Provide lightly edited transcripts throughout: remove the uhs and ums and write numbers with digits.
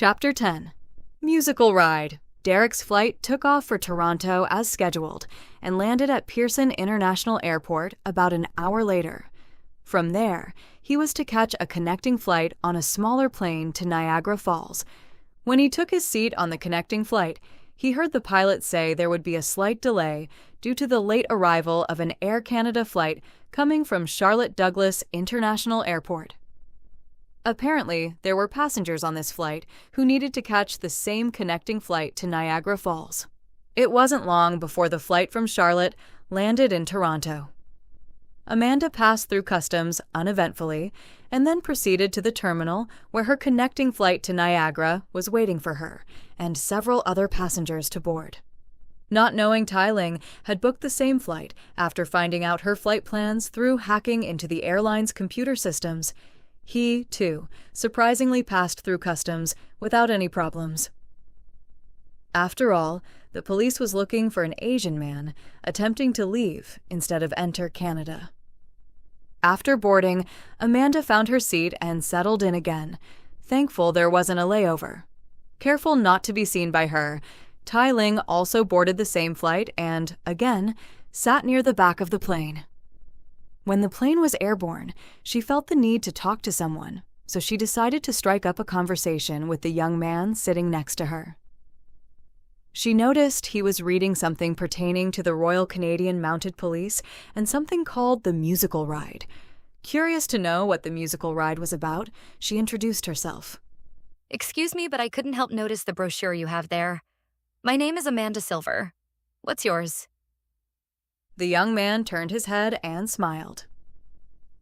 Chapter 10. Musical Ride. Derek's flight took off for Toronto as scheduled and landed at Pearson International Airport about an hour later. From there, he was to catch a connecting flight on a smaller plane to Niagara Falls. When he took his seat on the connecting flight, he heard the pilot say there would be a slight delay due to the late arrival of an Air Canada flight coming from Charlotte Douglas International Airport. Apparently, there were passengers on this flight who needed to catch the same connecting flight to Niagara Falls. It wasn't long before the flight from Charlotte landed in Toronto. Amanda passed through customs uneventfully and then proceeded to the terminal where her connecting flight to Niagara was waiting for her and several other passengers to board. Not knowing Tai Ling had booked the same flight after finding out her flight plans through hacking into the airline's computer systems, he, too, surprisingly passed through customs without any problems. After all, the police was looking for an Asian man attempting to leave instead of enter Canada. After boarding, Amanda found her seat and settled in again, thankful there wasn't a layover. Careful not to be seen by her, Tai Ling also boarded the same flight and, again, sat near the back of the plane. When the plane was airborne, she felt the need to talk to someone, so she decided to strike up a conversation with the young man sitting next to her. She noticed he was reading something pertaining to the Royal Canadian Mounted Police and something called the Musical Ride. Curious to know what the Musical Ride was about, she introduced herself. Excuse me, but I couldn't help notice the brochure you have there. My name is Amanda Silver. What's yours? The young man turned his head and smiled.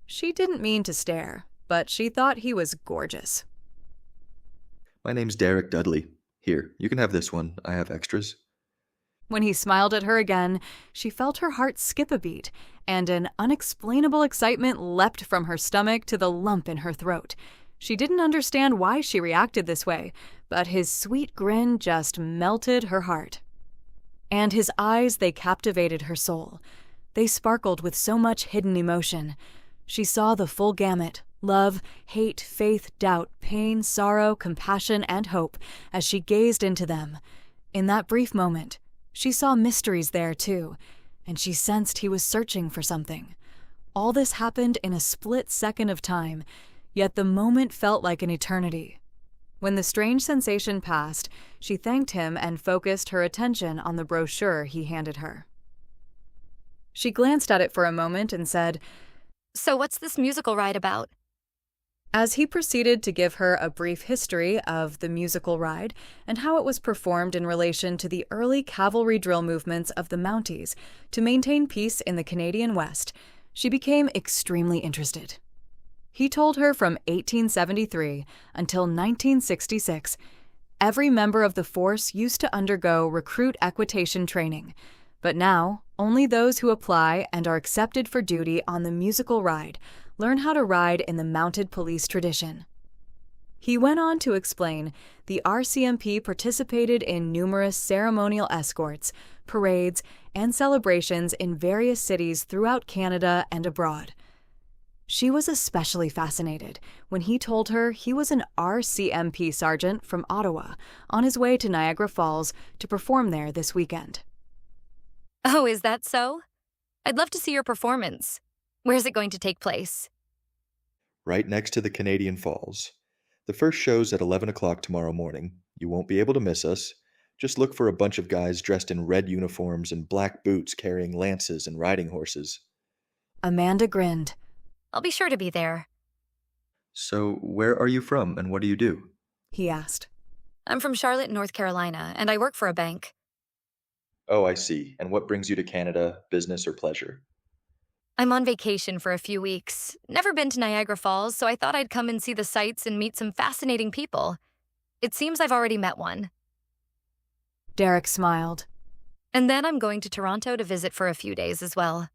She didn't mean to stare, but she thought he was gorgeous. My name's Derek Dudley. Here, you can have this one. I have extras. When he smiled at her again, she felt her heart skip a beat, and an unexplainable excitement leapt from her stomach to the lump in her throat. She didn't understand why she reacted this way, but his sweet grin just melted her heart. And his eyes, they captivated her soul. They sparkled with so much hidden emotion. She saw the full gamut: love, hate, faith, doubt, pain, sorrow, compassion, and hope as she gazed into them. In that brief moment, she saw mysteries there too, and she sensed he was searching for something. All this happened in a split second of time, yet the moment felt like an eternity. When the strange sensation passed, she thanked him and focused her attention on the brochure he handed her. She glanced at it for a moment and said, So what's this musical ride about? As he proceeded to give her a brief history of the musical ride and how it was performed in relation to the early cavalry drill movements of the Mounties to maintain peace in the Canadian West, she became extremely interested. He told her from 1873 until 1966, every member of the force used to undergo recruit equitation training, but now only those who apply and are accepted for duty on the musical ride learn how to ride in the mounted police tradition. He went on to explain the RCMP participated in numerous ceremonial escorts, parades, and celebrations in various cities throughout Canada and abroad. She was especially fascinated when he told her he was an RCMP sergeant from Ottawa on his way to Niagara Falls to perform there this weekend. Oh, is that so? I'd love to see your performance. Where's it going to take place? Right next to the Canadian Falls. The first show's at 11 o'clock tomorrow morning. You won't be able to miss us. Just look for a bunch of guys dressed in red uniforms and black boots carrying lances and riding horses. Amanda grinned. I'll be sure to be there. So, where are you from and what do you do? He asked. I'm from Charlotte, North Carolina, and I work for a bank. Oh, I see. And what brings you to Canada, business or pleasure? I'm on vacation for a few weeks. Never been to Niagara Falls, so I thought I'd come and see the sights and meet some fascinating people. It seems I've already met one. Derek smiled. And then I'm going to Toronto to visit for a few days as well.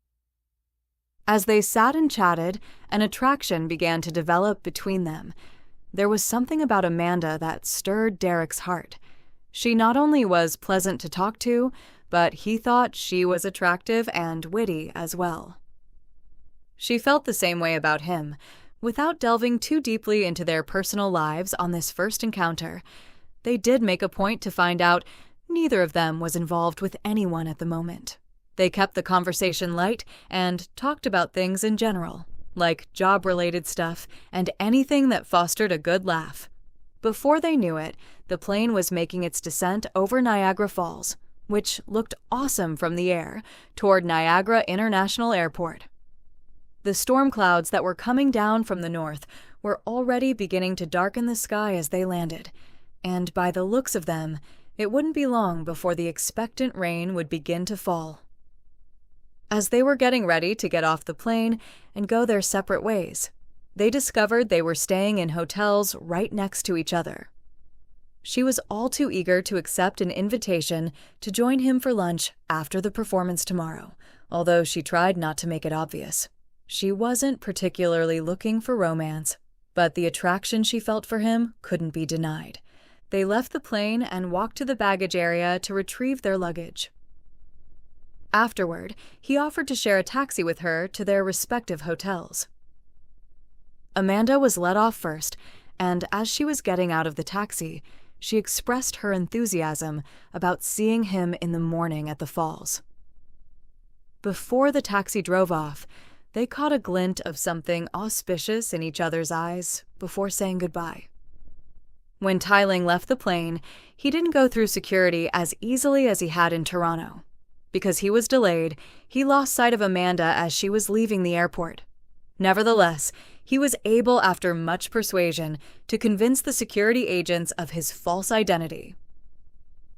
As they sat and chatted, an attraction began to develop between them. There was something about Amanda that stirred Derek's heart. She not only was pleasant to talk to, but he thought she was attractive and witty as well. She felt the same way about him, Without delving too deeply into their personal lives on this first encounter, they did make a point to find out neither of them was involved with anyone at the moment. They kept the conversation light and talked about things in general, like job-related stuff and anything that fostered a good laugh. Before they knew it, the plane was making its descent over Niagara Falls, which looked awesome from the air, toward Niagara International Airport. The storm clouds that were coming down from the north were already beginning to darken the sky as they landed, and by the looks of them, it wouldn't be long before the expectant rain would begin to fall. As they were getting ready to get off the plane and go their separate ways, they discovered they were staying in hotels right next to each other. She was all too eager to accept an invitation to join him for lunch after the performance tomorrow, although she tried not to make it obvious. She wasn't particularly looking for romance, but the attraction she felt for him couldn't be denied. They left the plane and walked to the baggage area to retrieve their luggage. Afterward, he offered to share a taxi with her to their respective hotels. Amanda was let off first, and as she was getting out of the taxi, she expressed her enthusiasm about seeing him in the morning at the falls. Before the taxi drove off, they caught a glint of something auspicious in each other's eyes before saying goodbye. When Tyling left the plane, he didn't go through security as easily as he had in Toronto. Because he was delayed, he lost sight of Amanda as she was leaving the airport. Nevertheless, he was able, after much persuasion, to convince the security agents of his false identity.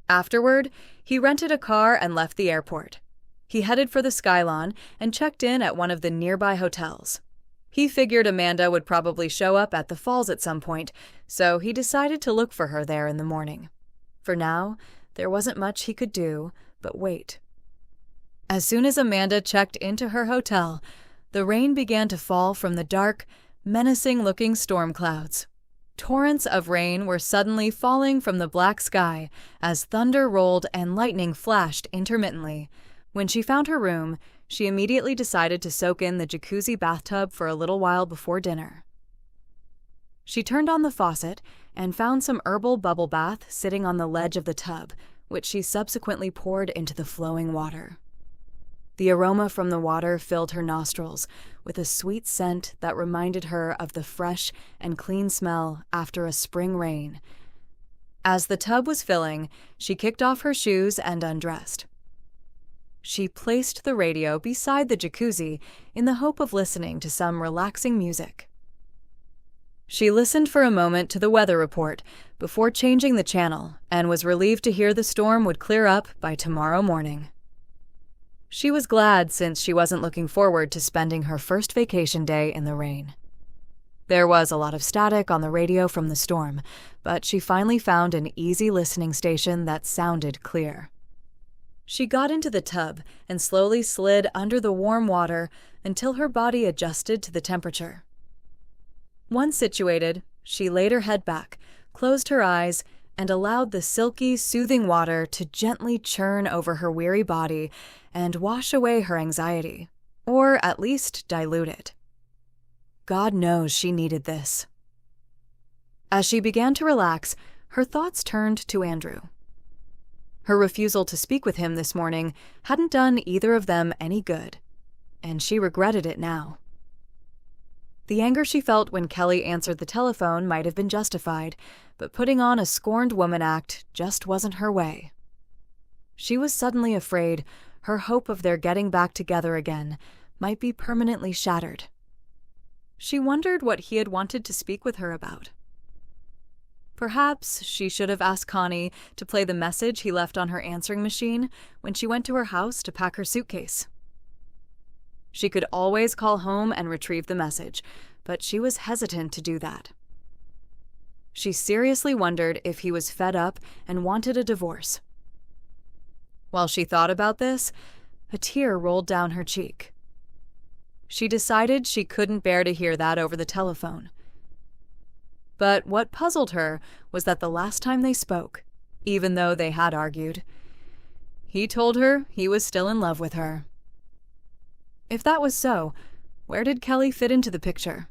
Afterward, he rented a car and left the airport. He headed for the Skylon and checked in at one of the nearby hotels. He figured Amanda would probably show up at the falls at some point, so he decided to look for her there in the morning. For now, there wasn't much he could do but wait. As soon as Amanda checked into her hotel, the rain began to fall from the dark, menacing-looking storm clouds. Torrents of rain were suddenly falling from the black sky as thunder rolled and lightning flashed intermittently. When she found her room, she immediately decided to soak in the jacuzzi bathtub for a little while before dinner. She turned on the faucet and found some herbal bubble bath sitting on the ledge of the tub, which she subsequently poured into the flowing water. The aroma from the water filled her nostrils with a sweet scent that reminded her of the fresh and clean smell after a spring rain. As the tub was filling, she kicked off her shoes and undressed. She placed the radio beside the jacuzzi in the hope of listening to some relaxing music. She listened for a moment to the weather report before changing the channel and was relieved to hear the storm would clear up by tomorrow morning. She was glad since she wasn't looking forward to spending her first vacation day in the rain. There was a lot of static on the radio from the storm, but she finally found an easy listening station that sounded clear. She got into the tub and slowly slid under the warm water until her body adjusted to the temperature. Once situated, she laid her head back, closed her eyes, and allowed the silky, soothing water to gently churn over her weary body and wash away her anxiety, or at least dilute it. God knows she needed this. As she began to relax, her thoughts turned to Andrew. Her refusal to speak with him this morning hadn't done either of them any good, and she regretted it now. The anger she felt when Kelly answered the telephone might have been justified, but putting on a scorned woman act just wasn't her way. She was suddenly afraid her hope of their getting back together again might be permanently shattered. She wondered what he had wanted to speak with her about. Perhaps she should have asked Connie to play the message he left on her answering machine when she went to her house to pack her suitcase. She could always call home and retrieve the message, but she was hesitant to do that. She seriously wondered if he was fed up and wanted a divorce. While she thought about this, a tear rolled down her cheek. She decided she couldn't bear to hear that over the telephone. But what puzzled her was that the last time they spoke, even though they had argued, he told her he was still in love with her. If that was so, where did Kelly fit into the picture?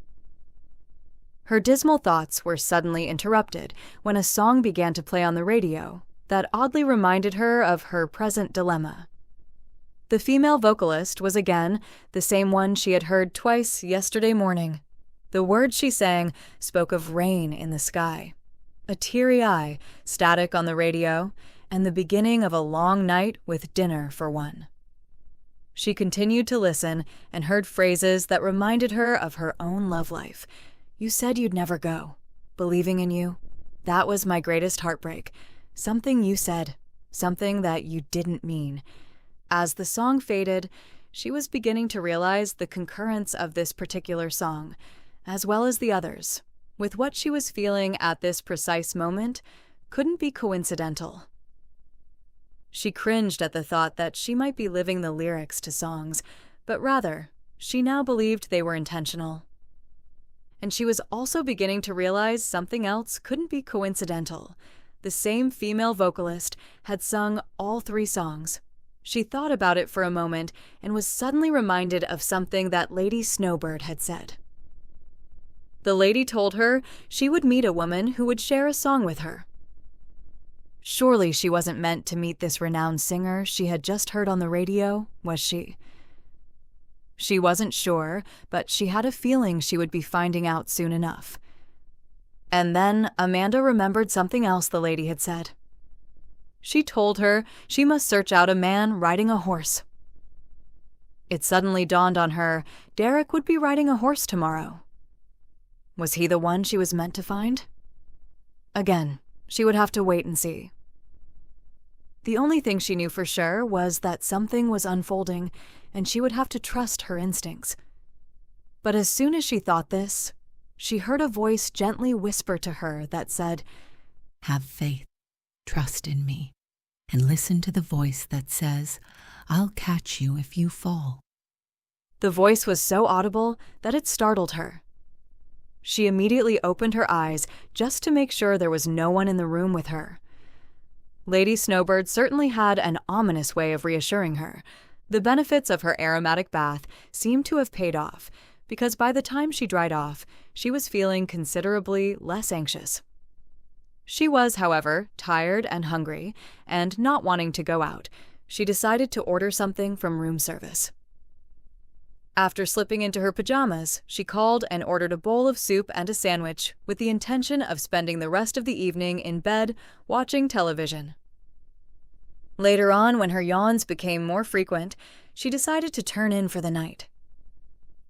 Her dismal thoughts were suddenly interrupted when a song began to play on the radio that oddly reminded her of her present dilemma. The female vocalist was again the same one she had heard twice yesterday morning. The words she sang spoke of rain in the sky, a teary eye static on the radio, and the beginning of a long night with dinner for one. She continued to listen and heard phrases that reminded her of her own love life. "You said you'd never go. Believing in you. That was my greatest heartbreak. Something you said. Something that you didn't mean." As the song faded, she was beginning to realize the concurrence of this particular song, as well as the others, with what she was feeling at this precise moment, couldn't be coincidental. She cringed at the thought that she might be living the lyrics to songs, but rather, she now believed they were intentional. And she was also beginning to realize something else couldn't be coincidental. The same female vocalist had sung all 3 songs. She thought about it for a moment and was suddenly reminded of something that Lady Snowbird had said. The lady told her she would meet a woman who would share a song with her. Surely she wasn't meant to meet this renowned singer she had just heard on the radio, was she? She wasn't sure, but she had a feeling she would be finding out soon enough. And then Amanda remembered something else the lady had said. She told her she must search out a man riding a horse. It suddenly dawned on her Derek would be riding a horse tomorrow. Was he the one she was meant to find? Again, she would have to wait and see. The only thing she knew for sure was that something was unfolding, and she would have to trust her instincts. But as soon as she thought this, she heard a voice gently whisper to her that said, "Have faith, trust in me, and listen to the voice that says, 'I'll catch you if you fall.'" The voice was so audible that it startled her. She immediately opened her eyes just to make sure there was no one in the room with her. Lady Snowbird certainly had an ominous way of reassuring her. The benefits of her aromatic bath seemed to have paid off, because by the time she dried off, she was feeling considerably less anxious. She was, however, tired and hungry, and not wanting to go out, she decided to order something from room service. After slipping into her pajamas, she called and ordered a bowl of soup and a sandwich with the intention of spending the rest of the evening in bed watching television. Later on, when her yawns became more frequent, she decided to turn in for the night.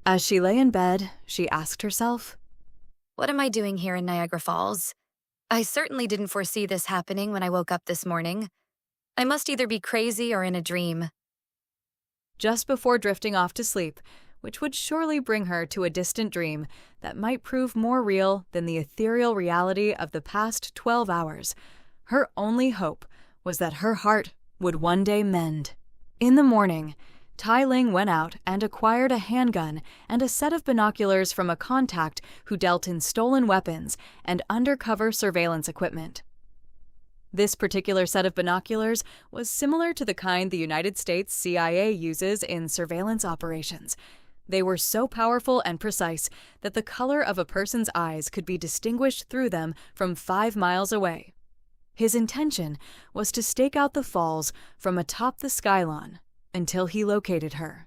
As she lay in bed, she asked herself, What am I doing here in Niagara Falls? I certainly didn't foresee this happening when I woke up this morning. I must either be crazy or in a dream. Just before drifting off to sleep, which would surely bring her to a distant dream that might prove more real than the ethereal reality of the past 12 hours, her only hope was that her heart would one day mend. In the morning, Tai Ling went out and acquired a handgun and a set of binoculars from a contact who dealt in stolen weapons and undercover surveillance equipment. This particular set of binoculars was similar to the kind the United States CIA uses in surveillance operations. They were so powerful and precise that the color of a person's eyes could be distinguished through them from 5 miles away. His intention was to stake out the falls from atop the skylawn until he located her.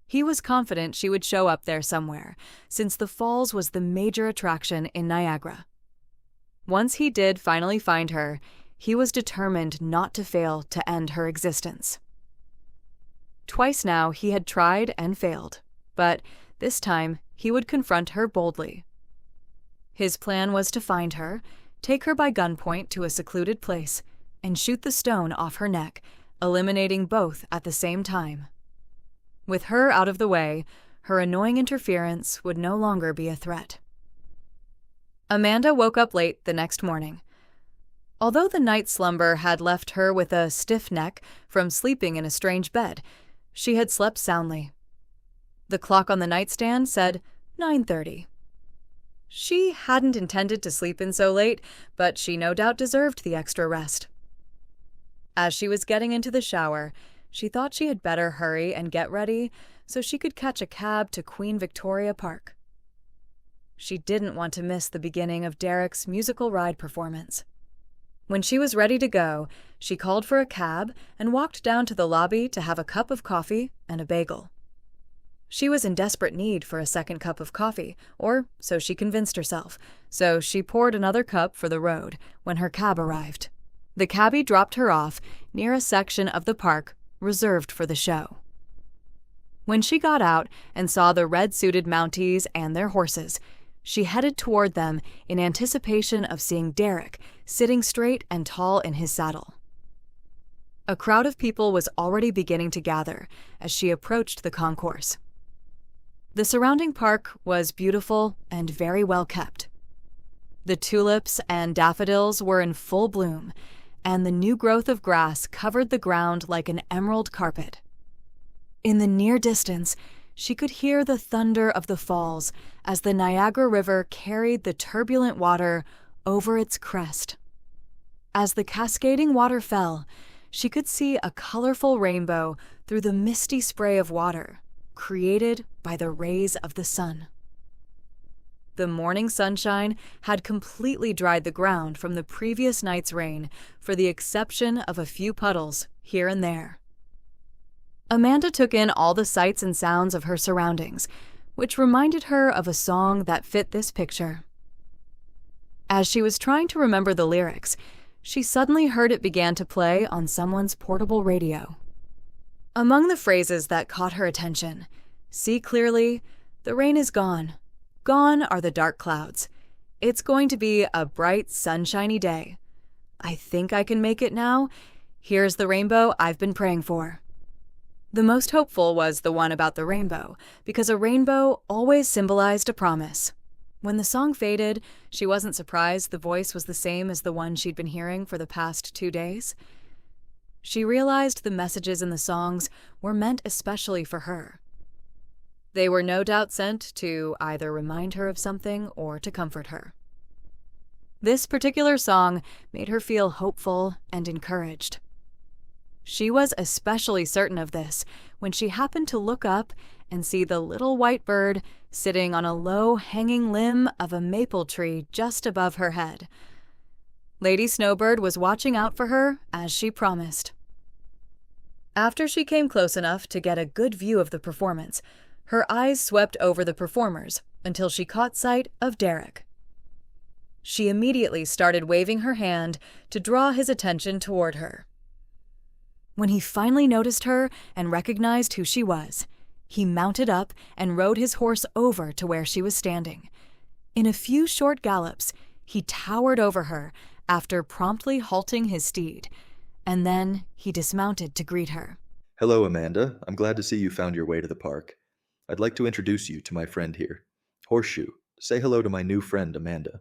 He was confident she would show up there somewhere, since the falls was the major attraction in Niagara. Once he did finally find her, he was determined not to fail to end her existence. Twice now he had tried and failed, but this time he would confront her boldly. His plan was to find her, take her by gunpoint to a secluded place, and shoot the stone off her neck, eliminating both at the same time. With her out of the way, her annoying interference would no longer be a threat. Amanda woke up late the next morning. Although the night slumber had left her with a stiff neck from sleeping in a strange bed, she had slept soundly. The clock on the nightstand said 9:30. She hadn't intended to sleep in so late, but she no doubt deserved the extra rest. As she was getting into the shower, she thought she had better hurry and get ready so she could catch a cab to Queen Victoria Park. She didn't want to miss the beginning of Derek's musical ride performance. When she was ready to go, she called for a cab and walked down to the lobby to have a cup of coffee and a bagel. She was in desperate need for a second cup of coffee, or so she convinced herself, so she poured another cup for the road when her cab arrived. The cabbie dropped her off near a section of the park reserved for the show. When she got out and saw the red-suited Mounties and their horses, she headed toward them in anticipation of seeing Derek sitting straight and tall in his saddle. A crowd of people was already beginning to gather as she approached the concourse. The surrounding park was beautiful and very well kept. The tulips and daffodils were in full bloom, and the new growth of grass covered the ground like an emerald carpet. In the near distance, she could hear the thunder of the falls as the Niagara River carried the turbulent water over its crest. As the cascading water fell, she could see a colorful rainbow through the misty spray of water, created by the rays of the sun. The morning sunshine had completely dried the ground from the previous night's rain, for the exception of a few puddles here and there. Amanda took in all the sights and sounds of her surroundings, which reminded her of a song that fit this picture. As she was trying to remember the lyrics, she suddenly heard it began to play on someone's portable radio. Among the phrases that caught her attention, "See clearly, the rain is gone. Gone are the dark clouds. It's going to be a bright, sunshiny day. I think I can make it now. Here's the rainbow I've been praying for." The most hopeful was the one about the rainbow, because a rainbow always symbolized a promise. When the song faded, she wasn't surprised the voice was the same as the one she'd been hearing for the past 2 days. She realized the messages in the songs were meant especially for her. They were no doubt sent to either remind her of something or to comfort her. This particular song made her feel hopeful and encouraged. She was especially certain of this when she happened to look up and see the little white bird sitting on a low hanging limb of a maple tree just above her head. Lady Snowbird was watching out for her as she promised. After she came close enough to get a good view of the performance, her eyes swept over the performers until she caught sight of Derek. She immediately started waving her hand to draw his attention toward her. When he finally noticed her and recognized who she was, he mounted up and rode his horse over to where she was standing. In a few short gallops, he towered over her after promptly halting his steed, and then he dismounted to greet her. Hello, Amanda. I'm glad to see you found your way to the park. I'd like to introduce you to my friend here. Horseshoe, say hello to my new friend, Amanda.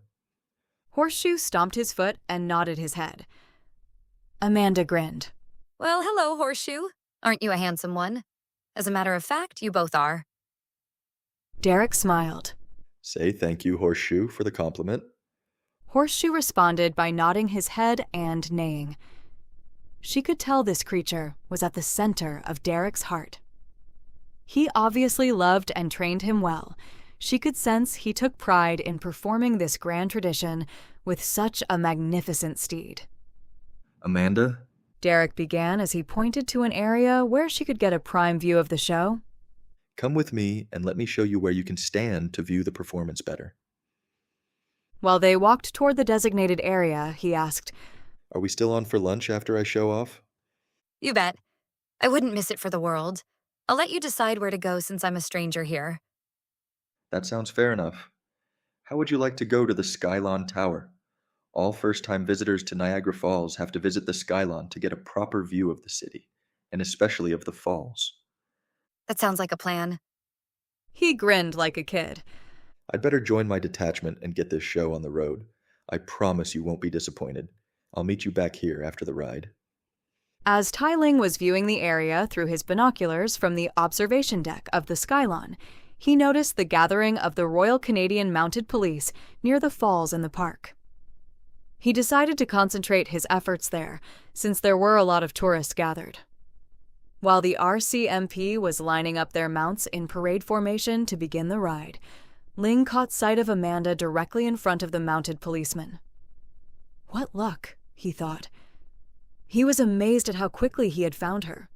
Horseshoe stomped his foot and nodded his head. Amanda grinned. Well, hello, Horseshoe. Aren't you a handsome one? As a matter of fact, you both are. Derek smiled. Say thank you, Horseshoe, for the compliment. Horseshoe responded by nodding his head and neighing. She could tell this creature was at the center of Derek's heart. He obviously loved and trained him well. She could sense he took pride in performing this grand tradition with such a magnificent steed. Amanda? Derek began as he pointed to an area where she could get a prime view of the show. Come with me and let me show you where you can stand to view the performance better. While they walked toward the designated area, he asked, Are we still on for lunch after I show off? You bet. I wouldn't miss it for the world. I'll let you decide where to go since I'm a stranger here. That sounds fair enough. How would you like to go to the Skylon Tower? All first-time visitors to Niagara Falls have to visit the Skylon to get a proper view of the city, and especially of the falls. That sounds like a plan. He grinned like a kid. I'd better join my detachment and get this show on the road. I promise you won't be disappointed. I'll meet you back here after the ride. As Tai Ling was viewing the area through his binoculars from the observation deck of the Skylon, he noticed the gathering of the Royal Canadian Mounted Police near the falls in the park. He decided to concentrate his efforts there, since there were a lot of tourists gathered. While the RCMP was lining up their mounts in parade formation to begin the ride, Ling caught sight of Amanda directly in front of the mounted policeman. What luck, he thought. He was amazed at how quickly he had found her.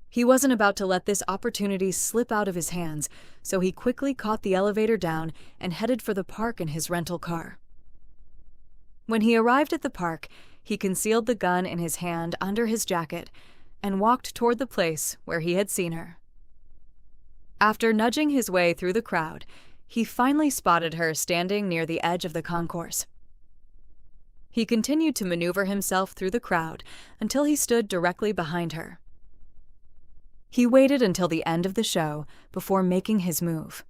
He wasn't about to let this opportunity slip out of his hands, so he quickly caught the elevator down and headed for the park in his rental car. When he arrived at the park, he concealed the gun in his hand under his jacket and walked toward the place where he had seen her. After nudging his way through the crowd, he finally spotted her standing near the edge of the concourse. He continued to maneuver himself through the crowd until he stood directly behind her. He waited until the end of the show before making his move.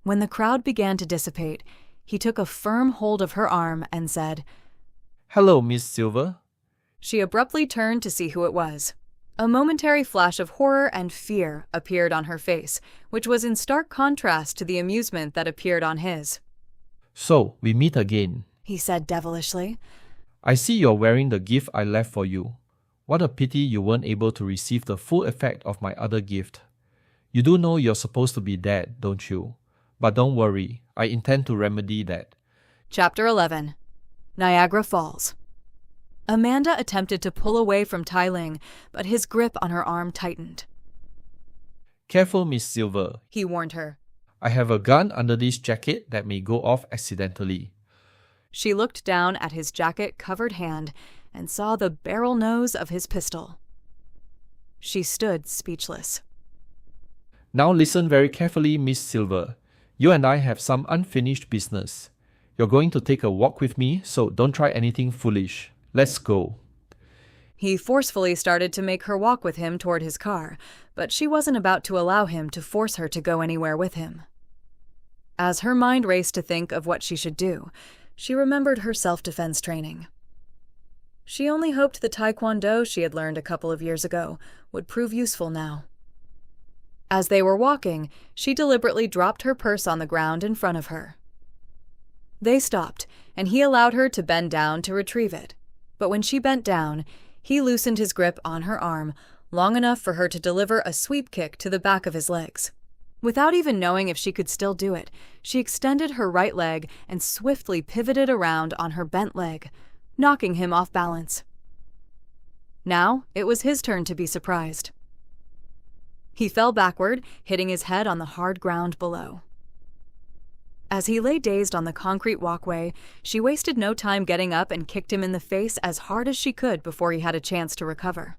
When the crowd began to dissipate, he took a firm hold of her arm and said, "Hello, Miss Silver." She abruptly turned to see who it was. A momentary flash of horror and fear appeared on her face, which was in stark contrast to the amusement that appeared on his. "So, we meet again," he said devilishly. "I see you're wearing the gift I left for you. What a pity you weren't able to receive the full effect of my other gift. You do know you're supposed to be dead, don't you? But don't worry, I intend to remedy that." Chapter 11. Niagara Falls. Amanda attempted to pull away from Tai Ling, but his grip on her arm tightened. "Careful, Miss Silver. He warned her. I have a gun under this jacket that may go off accidentally." She looked down at his jacket-covered hand and saw the barrel nose of his pistol. She stood speechless. "Now listen very carefully, Miss Silver. You and I have some unfinished business. You're going to take a walk with me, so don't try anything foolish. Let's go." He forcefully started to make her walk with him toward his car, but she wasn't about to allow him to force her to go anywhere with him. As her mind raced to think of what she should do, she remembered her self-defense training. She only hoped the taekwondo she had learned a couple of years ago would prove useful now. As they were walking, she deliberately dropped her purse on the ground in front of her. They stopped, and he allowed her to bend down to retrieve it. But when she bent down, he loosened his grip on her arm long enough for her to deliver a sweep kick to the back of his legs. Without even knowing if she could still do it, she extended her right leg and swiftly pivoted around on her bent leg, knocking him off balance. Now it was his turn to be surprised. He fell backward, hitting his head on the hard ground below. As he lay dazed on the concrete walkway, she wasted no time getting up and kicked him in the face as hard as she could before he had a chance to recover.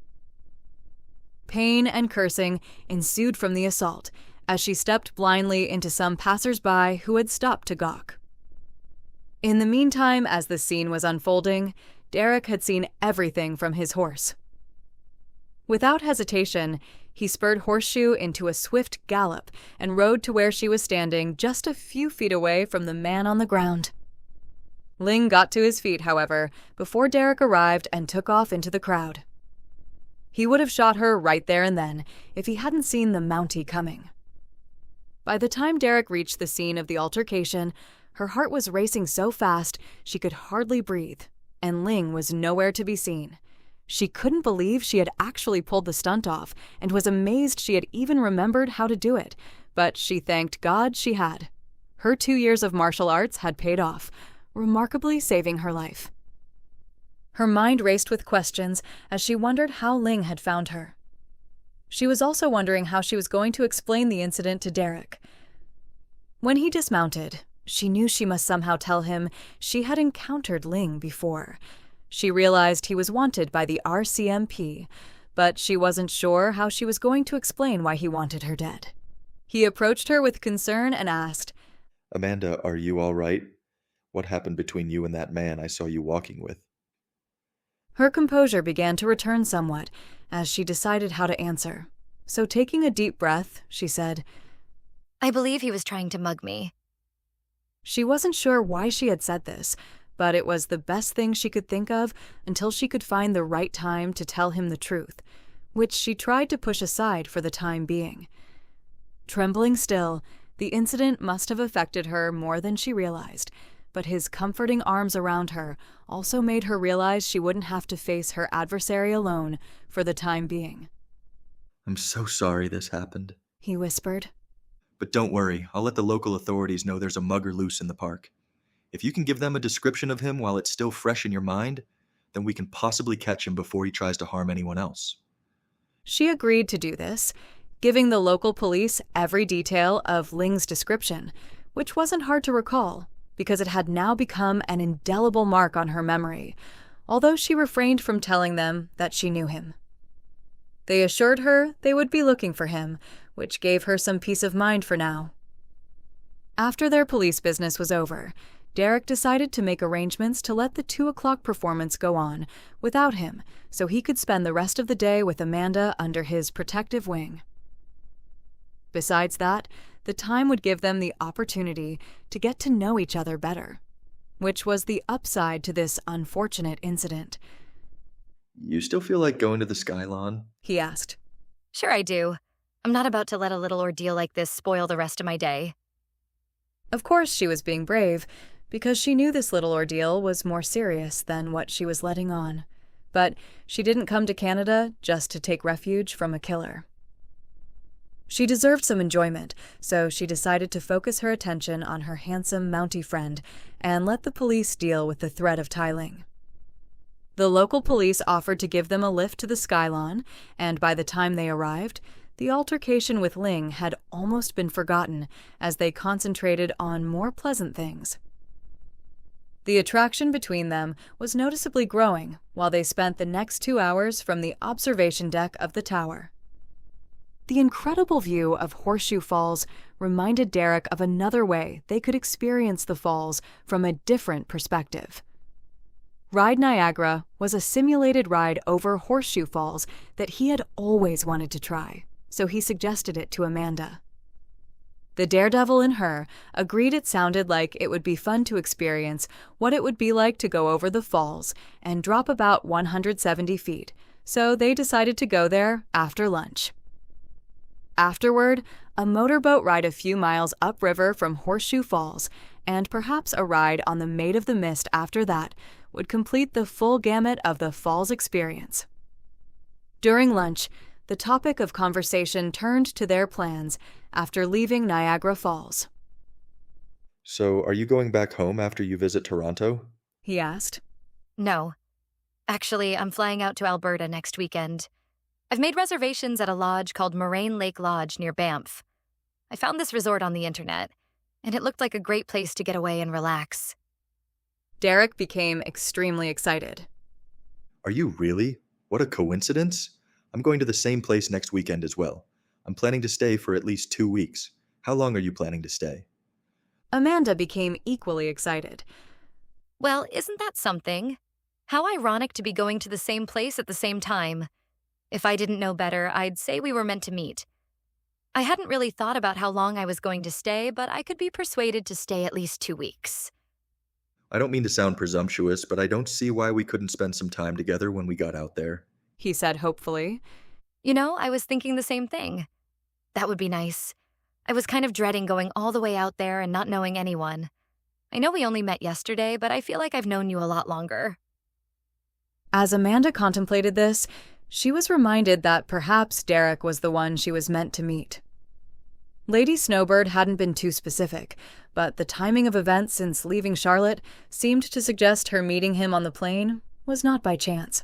Pain and cursing ensued from the assault as she stepped blindly into some passers-by who had stopped to gawk. In the meantime, as the scene was unfolding, Derek had seen everything from his horse. Without hesitation, he spurred Horseshoe into a swift gallop and rode to where she was standing just a few feet away from the man on the ground. Ling got to his feet, however, before Derek arrived and took off into the crowd. He would have shot her right there and then if he hadn't seen the Mountie coming. By the time Derek reached the scene of the altercation, her heart was racing so fast she could hardly breathe, and Ling was nowhere to be seen. She couldn't believe she had actually pulled the stunt off and was amazed she had even remembered how to do it, but she thanked God she had. Her 2 years of martial arts had paid off, remarkably saving her life. Her mind raced with questions as she wondered how Ling had found her. She was also wondering how she was going to explain the incident to Derek. When he dismounted, she knew she must somehow tell him she had encountered Ling before. She realized he was wanted by the RCMP, but she wasn't sure how she was going to explain why he wanted her dead. He approached her with concern and asked, "Amanda, are you all right? What happened between you and that man I saw you walking with?" Her composure began to return somewhat as she decided how to answer. So taking a deep breath, she said, I believe he was trying to mug me. She wasn't sure why she had said this, but it was the best thing she could think of until she could find the right time to tell him the truth, which she tried to push aside for the time being. Trembling still, the incident must have affected her more than she realized, but his comforting arms around her also made her realize she wouldn't have to face her adversary alone for the time being. "I'm so sorry this happened," he whispered. But don't worry, I'll let the local authorities know there's a mugger loose in the park. If you can give them a description of him while it's still fresh in your mind, then we can possibly catch him before he tries to harm anyone else. She agreed to do this, giving the local police every detail of Ling's description, which wasn't hard to recall because it had now become an indelible mark on her memory, although she refrained from telling them that she knew him. They assured her they would be looking for him, which gave her some peace of mind for now. After their police business was over, Derek decided to make arrangements to let the 2:00 performance go on without him so he could spend the rest of the day with Amanda under his protective wing. Besides that, the time would give them the opportunity to get to know each other better, which was the upside to this unfortunate incident. You still feel like going to the Skylon? He asked. Sure I do. I'm not about to let a little ordeal like this spoil the rest of my day. Of course she was being brave, because she knew this little ordeal was more serious than what she was letting on. But she didn't come to Canada just to take refuge from a killer. She deserved some enjoyment, so she decided to focus her attention on her handsome Mountie friend and let the police deal with the threat of Tai Ling. The local police offered to give them a lift to the Skylon, and by the time they arrived, the altercation with Ling had almost been forgotten as they concentrated on more pleasant things. The attraction between them was noticeably growing while they spent the next 2 hours from the observation deck of the tower. The incredible view of Horseshoe Falls reminded Derek of another way they could experience the falls from a different perspective. Ride Niagara was a simulated ride over Horseshoe Falls that he had always wanted to try, so he suggested it to Amanda. The daredevil in her agreed it sounded like it would be fun to experience what it would be like to go over the falls and drop about 170 feet, so they decided to go there after lunch. Afterward, a motorboat ride a few miles upriver from Horseshoe Falls, and perhaps a ride on the Maid of the Mist after that, would complete the full gamut of the falls experience. During lunch, the topic of conversation turned to their plans after leaving Niagara Falls. So, are you going back home after you visit Toronto? He asked. No. Actually, I'm flying out to Alberta next weekend. I've made reservations at a lodge called Moraine Lake Lodge near Banff. I found this resort on the internet, and it looked like a great place to get away and relax. Derek became extremely excited. Are you really? What a coincidence. I'm going to the same place next weekend as well. I'm planning to stay for at least 2 weeks. How long are you planning to stay? Amanda became equally excited. Well, isn't that something? How ironic to be going to the same place at the same time. If I didn't know better, I'd say we were meant to meet. I hadn't really thought about how long I was going to stay, but I could be persuaded to stay at least 2 weeks. I don't mean to sound presumptuous, but I don't see why we couldn't spend some time together when we got out there. He said hopefully. You know, I was thinking the same thing. That would be nice. I was kind of dreading going all the way out there and not knowing anyone. I know we only met yesterday, but I feel like I've known you a lot longer. As Amanda contemplated this, she was reminded that perhaps Derek was the one she was meant to meet. Lady Snowbird hadn't been too specific, but the timing of events since leaving Charlotte seemed to suggest her meeting him on the plane was not by chance.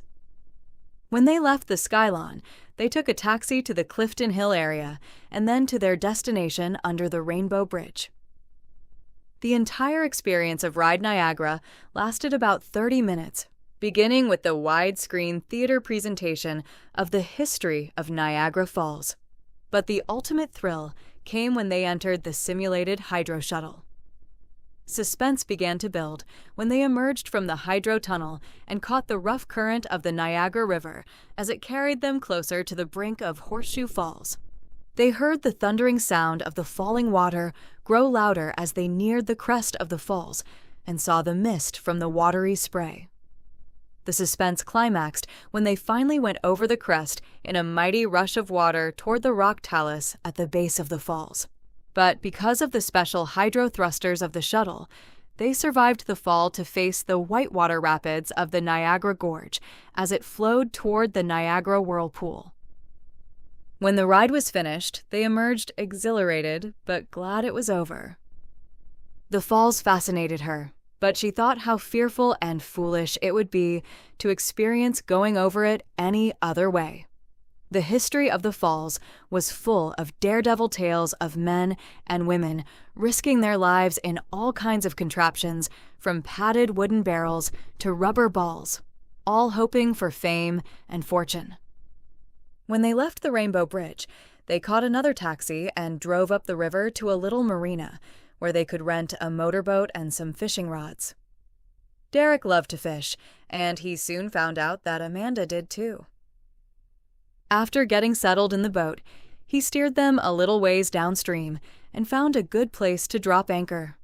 When they left the Skylon, they took a taxi to the Clifton Hill area and then to their destination under the Rainbow Bridge. The entire experience of Ride Niagara lasted about 30 minutes, beginning with the widescreen theater presentation of the history of Niagara Falls. But the ultimate thrill came when they entered the simulated hydro shuttle. Suspense began to build when they emerged from the hydro tunnel and caught the rough current of the Niagara River as it carried them closer to the brink of Horseshoe Falls. They heard the thundering sound of the falling water grow louder as they neared the crest of the falls and saw the mist from the watery spray. The suspense climaxed when they finally went over the crest in a mighty rush of water toward the rock talus at the base of the falls. But because of the special hydro thrusters of the shuttle, they survived the fall to face the whitewater rapids of the Niagara Gorge as it flowed toward the Niagara Whirlpool. When the ride was finished, they emerged exhilarated, but glad it was over. The falls fascinated her, but she thought how fearful and foolish it would be to experience going over it any other way. The history of the falls was full of daredevil tales of men and women risking their lives in all kinds of contraptions, from padded wooden barrels to rubber balls, all hoping for fame and fortune. When they left the Rainbow Bridge, they caught another taxi and drove up the river to a little marina where they could rent a motorboat and some fishing rods. Derek loved to fish, and he soon found out that Amanda did too. After getting settled in the boat, he steered them a little ways downstream and found a good place to drop anchor.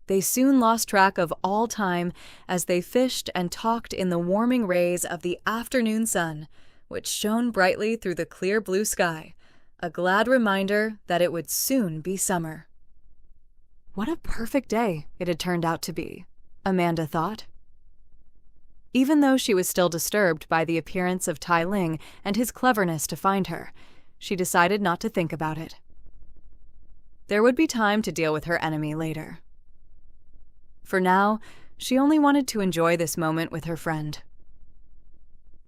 They soon lost track of all time as they fished and talked in the warming rays of the afternoon sun, which shone brightly through the clear blue sky, a glad reminder that it would soon be summer. What a perfect day it had turned out to be, Amanda thought. Even though she was still disturbed by the appearance of Tai Ling and his cleverness to find her, she decided not to think about it. There would be time to deal with her enemy later. For now, she only wanted to enjoy this moment with her friend.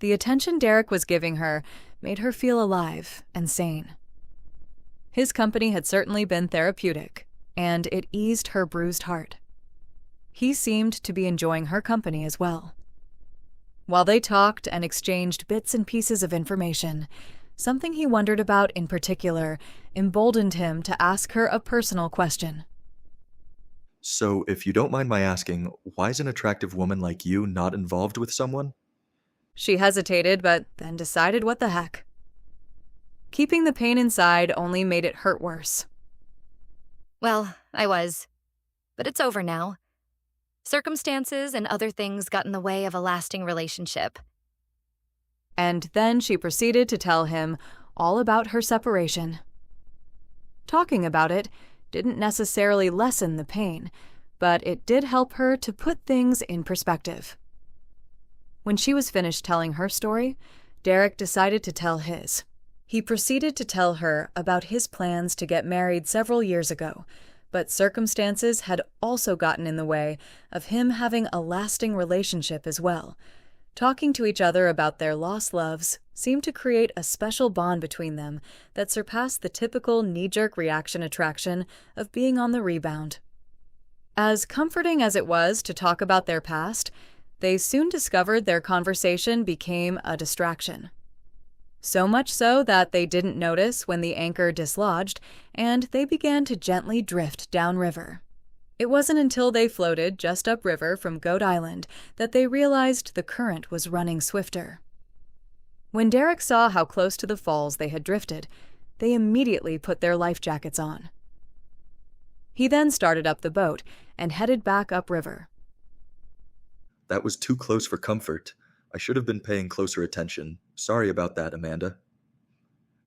The attention Derek was giving her made her feel alive and sane. His company had certainly been therapeutic, and it eased her bruised heart. He seemed to be enjoying her company as well. While they talked and exchanged bits and pieces of information, something he wondered about in particular emboldened him to ask her a personal question. So, if you don't mind my asking, why is an attractive woman like you not involved with someone? She hesitated, but then decided what the heck. Keeping the pain inside only made it hurt worse. Well, I was. But it's over now. Circumstances and other things got in the way of a lasting relationship. And then she proceeded to tell him all about her separation. Talking about it didn't necessarily lessen the pain, but it did help her to put things in perspective. When she was finished telling her story, Derek decided to tell his. He proceeded to tell her about his plans to get married several years ago, but circumstances had also gotten in the way of him having a lasting relationship as well. Talking to each other about their lost loves seemed to create a special bond between them that surpassed the typical knee-jerk reaction attraction of being on the rebound. As comforting as it was to talk about their past, they soon discovered their conversation became a distraction. So much so that they didn't notice when the anchor dislodged, and they began to gently drift downriver. It wasn't until they floated just upriver from Goat Island that they realized the current was running swifter. When Derek saw how close to the falls they had drifted, they immediately put their life jackets on. He then started up the boat and headed back upriver. That was too close for comfort. I should have been paying closer attention. Sorry about that, Amanda.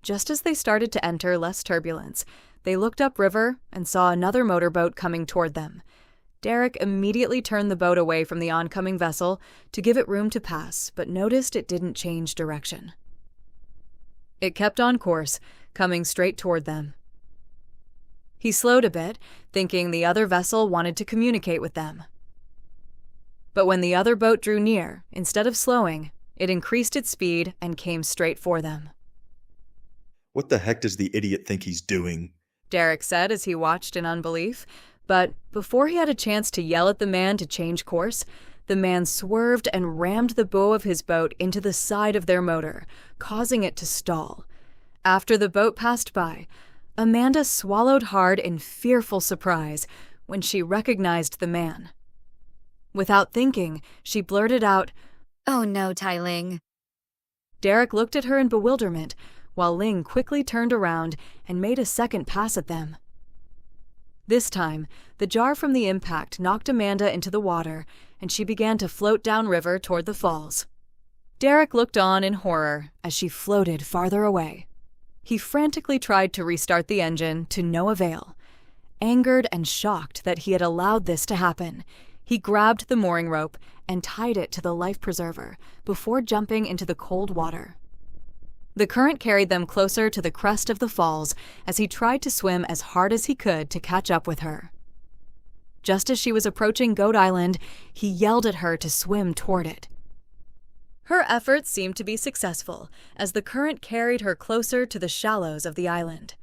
Just as they started to enter less turbulence, they looked upriver and saw another motorboat coming toward them. Derek immediately turned the boat away from the oncoming vessel to give it room to pass, but noticed it didn't change direction. It kept on course, coming straight toward them. He slowed a bit, thinking the other vessel wanted to communicate with them. But when the other boat drew near, instead of slowing, it increased its speed and came straight for them. What the heck does the idiot think he's doing? Derek said as he watched in unbelief, but before he had a chance to yell at the man to change course, the man swerved and rammed the bow of his boat into the side of their motor, causing it to stall. After the boat passed by, Amanda swallowed hard in fearful surprise when she recognized the man. Without thinking, she blurted out, "Oh no, Tai Ling." Derek looked at her in bewilderment, while Ling quickly turned around and made a second pass at them. This time, the jar from the impact knocked Amanda into the water, and she began to float downriver toward the falls. Derek looked on in horror as she floated farther away. He frantically tried to restart the engine to no avail. Angered and shocked that he had allowed this to happen, he grabbed the mooring rope and tied it to the life preserver before jumping into the cold water. The current carried them closer to the crest of the falls as he tried to swim as hard as he could to catch up with her. Just as she was approaching Goat Island, he yelled at her to swim toward it. Her efforts seemed to be successful as the current carried her closer to the shallows of the island.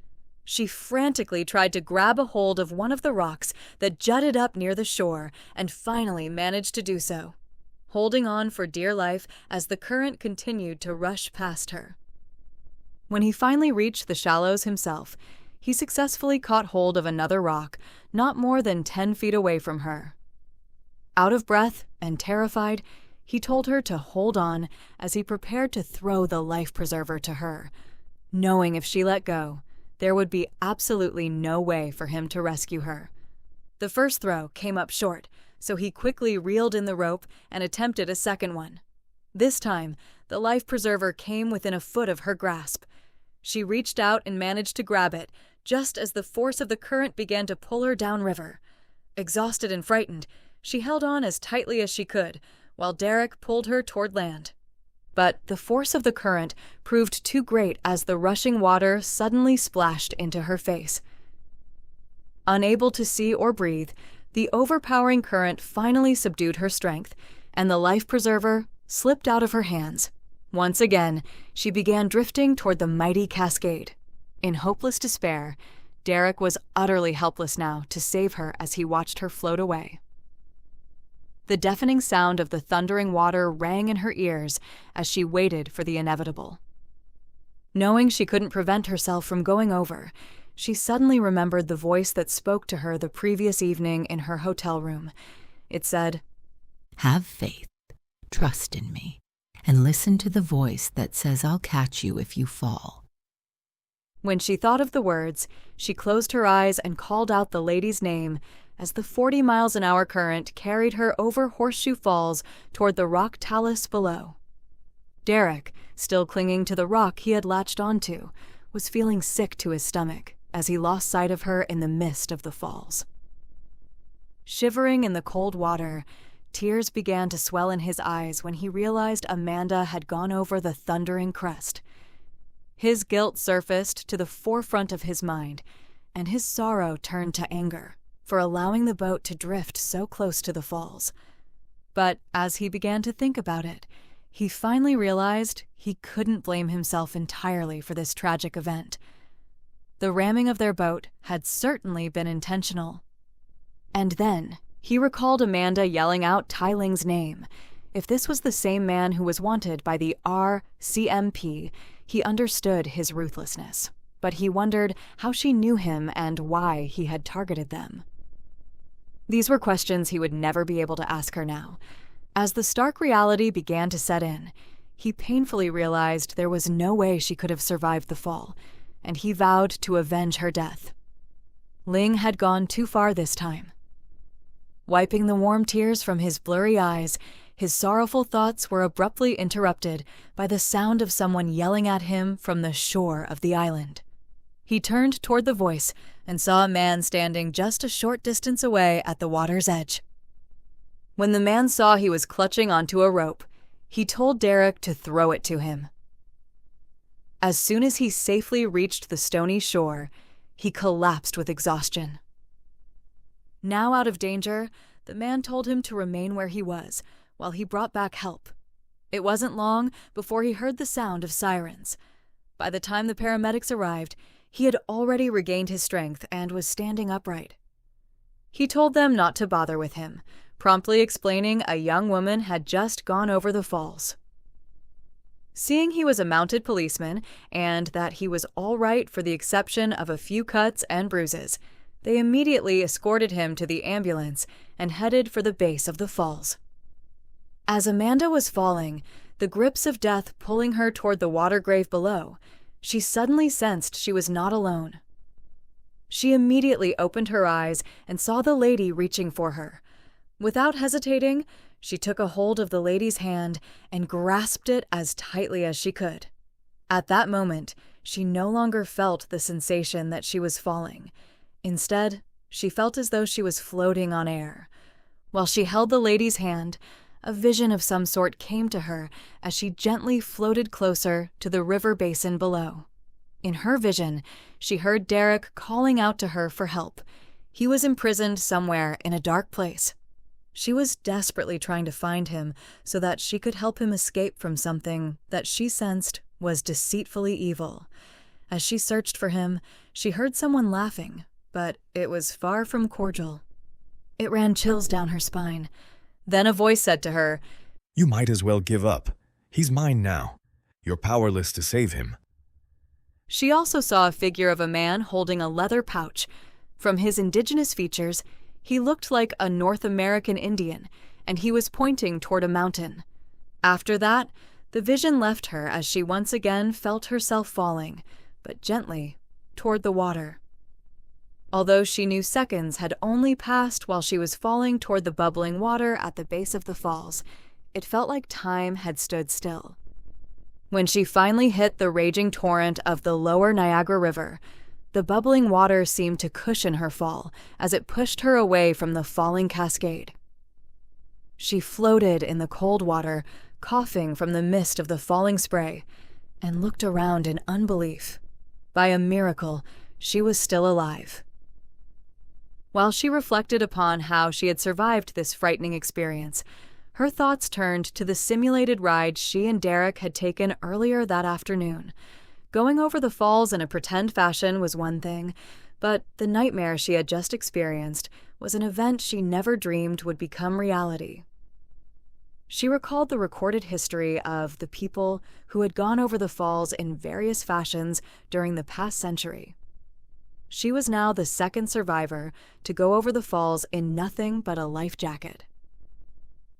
She frantically tried to grab a hold of one of the rocks that jutted up near the shore and finally managed to do so, holding on for dear life as the current continued to rush past her. When he finally reached the shallows himself, he successfully caught hold of another rock not more than 10 feet away from her. Out of breath and terrified, he told her to hold on as he prepared to throw the life preserver to her, knowing if she let go, there would be absolutely no way for him to rescue her. The first throw came up short, so he quickly reeled in the rope and attempted a second one. This time, the life preserver came within a foot of her grasp. She reached out and managed to grab it, just as the force of the current began to pull her downriver. Exhausted and frightened, she held on as tightly as she could, while Derek pulled her toward land. But the force of the current proved too great as the rushing water suddenly splashed into her face. Unable to see or breathe, the overpowering current finally subdued her strength, and the life preserver slipped out of her hands. Once again, she began drifting toward the mighty cascade. In hopeless despair, Derek was utterly helpless now to save her as he watched her float away. The deafening sound of the thundering water rang in her ears as she waited for the inevitable. Knowing she couldn't prevent herself from going over, she suddenly remembered the voice that spoke to her the previous evening in her hotel room. It said, "Have faith, trust in me, and listen to the voice that says I'll catch you if you fall." When she thought of the words, she closed her eyes and called out the lady's name as the 40-mile-an-hour current carried her over Horseshoe Falls toward the rock talus below. Derek, still clinging to the rock he had latched onto, was feeling sick to his stomach as he lost sight of her in the mist of the falls. Shivering in the cold water, tears began to swell in his eyes when he realized Amanda had gone over the thundering crest. His guilt surfaced to the forefront of his mind, and his sorrow turned to anger for allowing the boat to drift so close to the falls. But as he began to think about it, he finally realized he couldn't blame himself entirely for this tragic event. The ramming of their boat had certainly been intentional. And then he recalled Amanda yelling out Tai Ling's name. If this was the same man who was wanted by the RCMP, he understood his ruthlessness, but he wondered how she knew him and why he had targeted them. These were questions he would never be able to ask her now. As the stark reality began to set in, he painfully realized there was no way she could have survived the fall, and he vowed to avenge her death. Ling had gone too far this time. Wiping the warm tears from his blurry eyes, his sorrowful thoughts were abruptly interrupted by the sound of someone yelling at him from the shore of the island. He turned toward the voice and saw a man standing just a short distance away at the water's edge. When the man saw he was clutching onto a rope, he told Derek to throw it to him. As soon as he safely reached the stony shore, he collapsed with exhaustion. Now out of danger, the man told him to remain where he was while he brought back help. It wasn't long before he heard the sound of sirens. By the time the paramedics arrived, he had already regained his strength and was standing upright. He told them not to bother with him, promptly explaining a young woman had just gone over the falls. Seeing he was a mounted policeman and that he was all right for the exception of a few cuts and bruises, they immediately escorted him to the ambulance and headed for the base of the falls. As Amanda was falling, the grips of death pulling her toward the water grave below, she suddenly sensed she was not alone. She immediately opened her eyes and saw the lady reaching for her. Without hesitating, she took a hold of the lady's hand and grasped it as tightly as she could. At that moment, she no longer felt the sensation that she was falling. Instead, she felt as though she was floating on air. While she held the lady's hand, a vision of some sort came to her as she gently floated closer to the river basin below. In her vision, she heard Derek calling out to her for help. He was imprisoned somewhere in a dark place. She was desperately trying to find him so that she could help him escape from something that she sensed was deceitfully evil. As she searched for him, she heard someone laughing, but it was far from cordial. It ran chills down her spine. Then a voice said to her, "You might as well give up. He's mine now. You're powerless to save him." She also saw a figure of a man holding a leather pouch. From his indigenous features, he looked like a North American Indian, and he was pointing toward a mountain. After that, the vision left her as she once again felt herself falling, but gently, toward the water. Although she knew seconds had only passed while she was falling toward the bubbling water at the base of the falls, it felt like time had stood still. When she finally hit the raging torrent of the lower Niagara River, the bubbling water seemed to cushion her fall as it pushed her away from the falling cascade. She floated in the cold water, coughing from the mist of the falling spray, and looked around in unbelief. By a miracle, she was still alive. While she reflected upon how she had survived this frightening experience, her thoughts turned to the simulated ride she and Derek had taken earlier that afternoon. Going over the falls in a pretend fashion was one thing, but the nightmare she had just experienced was an event she never dreamed would become reality. She recalled the recorded history of the people who had gone over the falls in various fashions during the past century. She was now the second survivor to go over the falls in nothing but a life jacket.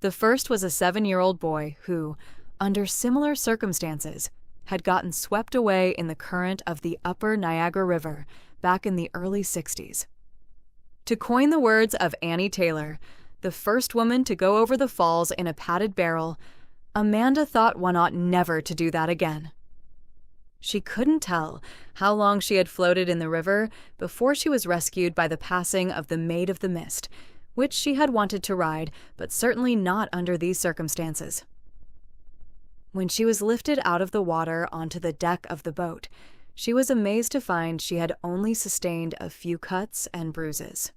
The first was a 7-year-old boy who, under similar circumstances, had gotten swept away in the current of the upper Niagara River back in the early 60s. To coin the words of Annie Taylor, the first woman to go over the falls in a padded barrel, Amanda thought one ought never to do that again. She couldn't tell how long she had floated in the river before she was rescued by the passing of the Maid of the Mist, which she had wanted to ride, but certainly not under these circumstances. When she was lifted out of the water onto the deck of the boat, she was amazed to find she had only sustained a few cuts and bruises.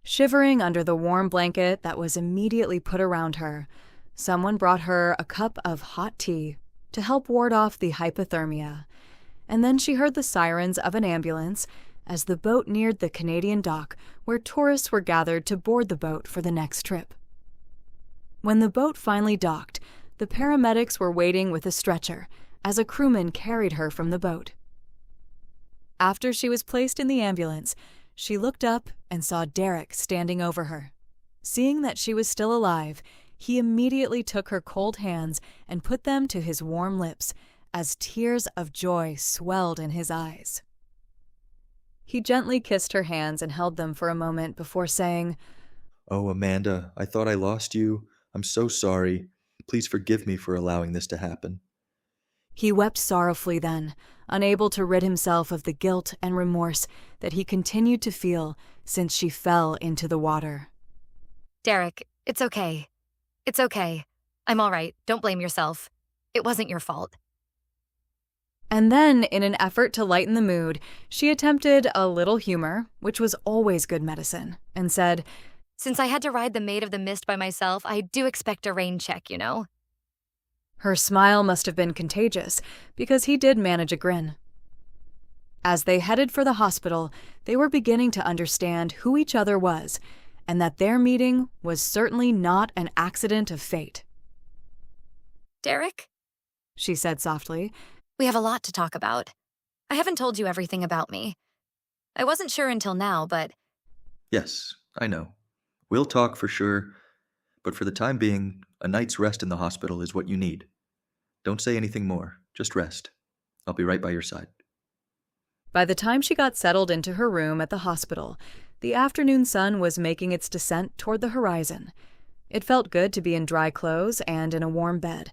Shivering under the warm blanket that was immediately put around her, someone brought her a cup of hot tea to help ward off the hypothermia, and then she heard the sirens of an ambulance as the boat neared the Canadian dock where tourists were gathered to board the boat for the next trip. When the boat finally docked, the paramedics were waiting with a stretcher as a crewman carried her from the boat. After she was placed in the ambulance, she looked up and saw Derek standing over her. Seeing that she was still alive, he immediately took her cold hands and put them to his warm lips as tears of joy swelled in his eyes. He gently kissed her hands and held them for a moment before saying, "Oh, Amanda, I thought I lost you. I'm so sorry. Please forgive me for allowing this to happen." He wept sorrowfully then, unable to rid himself of the guilt and remorse that he continued to feel since she fell into the water. Derek, it's okay. It's okay. I'm all right. Don't blame yourself. It wasn't your fault. And then, in an effort to lighten the mood, she attempted a little humor, which was always good medicine, and said, Since I had to ride the Maid of the Mist by myself, I do expect a rain check, you know? Her smile must have been contagious, because he did manage a grin. As they headed for the hospital, they were beginning to understand who each other was, and that their meeting was certainly not an accident of fate. Derek? She said softly. We have a lot to talk about. I haven't told you everything about me. I wasn't sure until now, but... Yes, I know. We'll talk for sure, but for the time being, a night's rest in the hospital is what you need. Don't say anything more, just rest. I'll be right by your side. By the time she got settled into her room at the hospital, the afternoon sun was making its descent toward the horizon. It felt good to be in dry clothes and in a warm bed.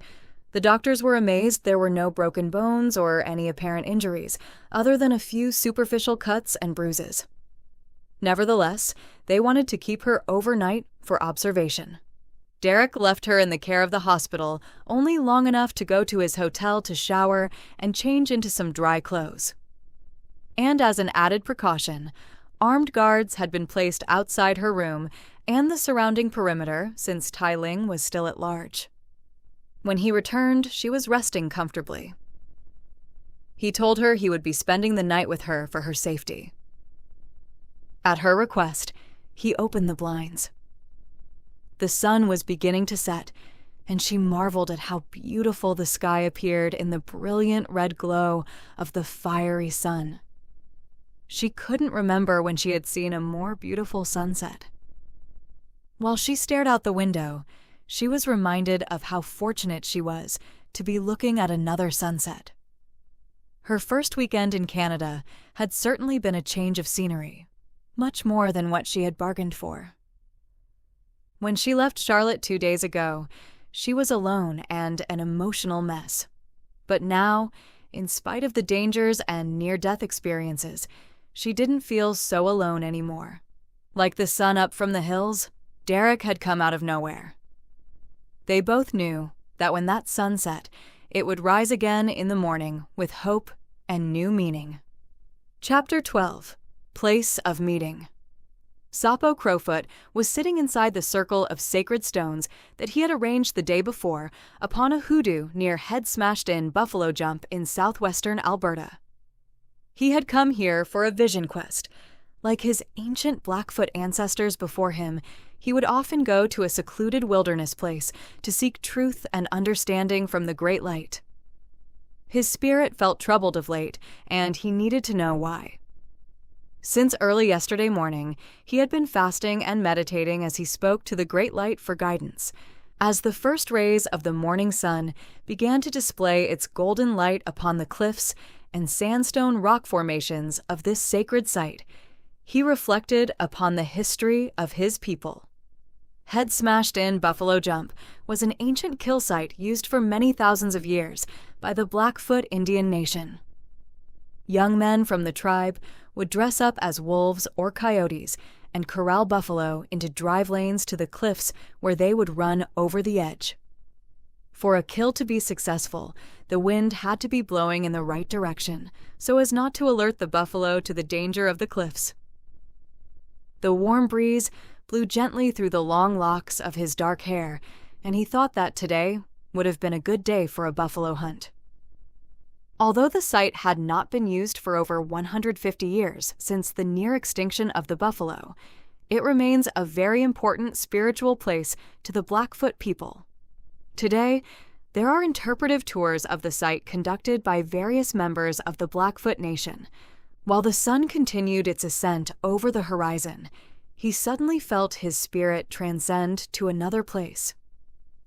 The doctors were amazed there were no broken bones or any apparent injuries, other than a few superficial cuts and bruises. Nevertheless, they wanted to keep her overnight for observation. Derek left her in the care of the hospital only long enough to go to his hotel to shower and change into some dry clothes. And as an added precaution, armed guards had been placed outside her room and the surrounding perimeter since Tai Ling was still at large. When he returned, she was resting comfortably. He told her he would be spending the night with her for her safety. At her request, he opened the blinds. The sun was beginning to set, and she marveled at how beautiful the sky appeared in the brilliant red glow of the fiery sun. She couldn't remember when she had seen a more beautiful sunset. While she stared out the window, she was reminded of how fortunate she was to be looking at another sunset. Her first weekend in Canada had certainly been a change of scenery, much more than what she had bargained for. When she left Charlotte 2 days ago, she was alone and an emotional mess. But now, in spite of the dangers and near-death experiences, she didn't feel so alone anymore. Like the sun up from the hills, Derek had come out of nowhere. They both knew that when that sun set, it would rise again in the morning with hope and new meaning. Chapter 12. Place of Meeting. Sapo Crowfoot was sitting inside the circle of sacred stones that he had arranged the day before upon a hoodoo near Head-Smashed-In Buffalo Jump in southwestern Alberta. He had come here for a vision quest. Like his ancient Blackfoot ancestors before him, he would often go to a secluded wilderness place to seek truth and understanding from the Great Light. His spirit felt troubled of late, and he needed to know why. Since early yesterday morning, he had been fasting and meditating as he spoke to the Great Light for guidance. As the first rays of the morning sun began to display its golden light upon the cliffs and sandstone rock formations of this sacred site, he reflected upon the history of his people. Head-Smashed-In Buffalo Jump was an ancient kill site used for many thousands of years by the Blackfoot Indian Nation. Young men from the tribe would dress up as wolves or coyotes and corral buffalo into drive lanes to the cliffs where they would run over the edge. For a kill to be successful, the wind had to be blowing in the right direction so as not to alert the buffalo to the danger of the cliffs. The warm breeze blew gently through the long locks of his dark hair, and he thought that today would have been a good day for a buffalo hunt. Although the site had not been used for over 150 years since the near extinction of the buffalo, it remains a very important spiritual place to the Blackfoot people. Today, there are interpretive tours of the site conducted by various members of the Blackfoot Nation. While the sun continued its ascent over the horizon, he suddenly felt his spirit transcend to another place.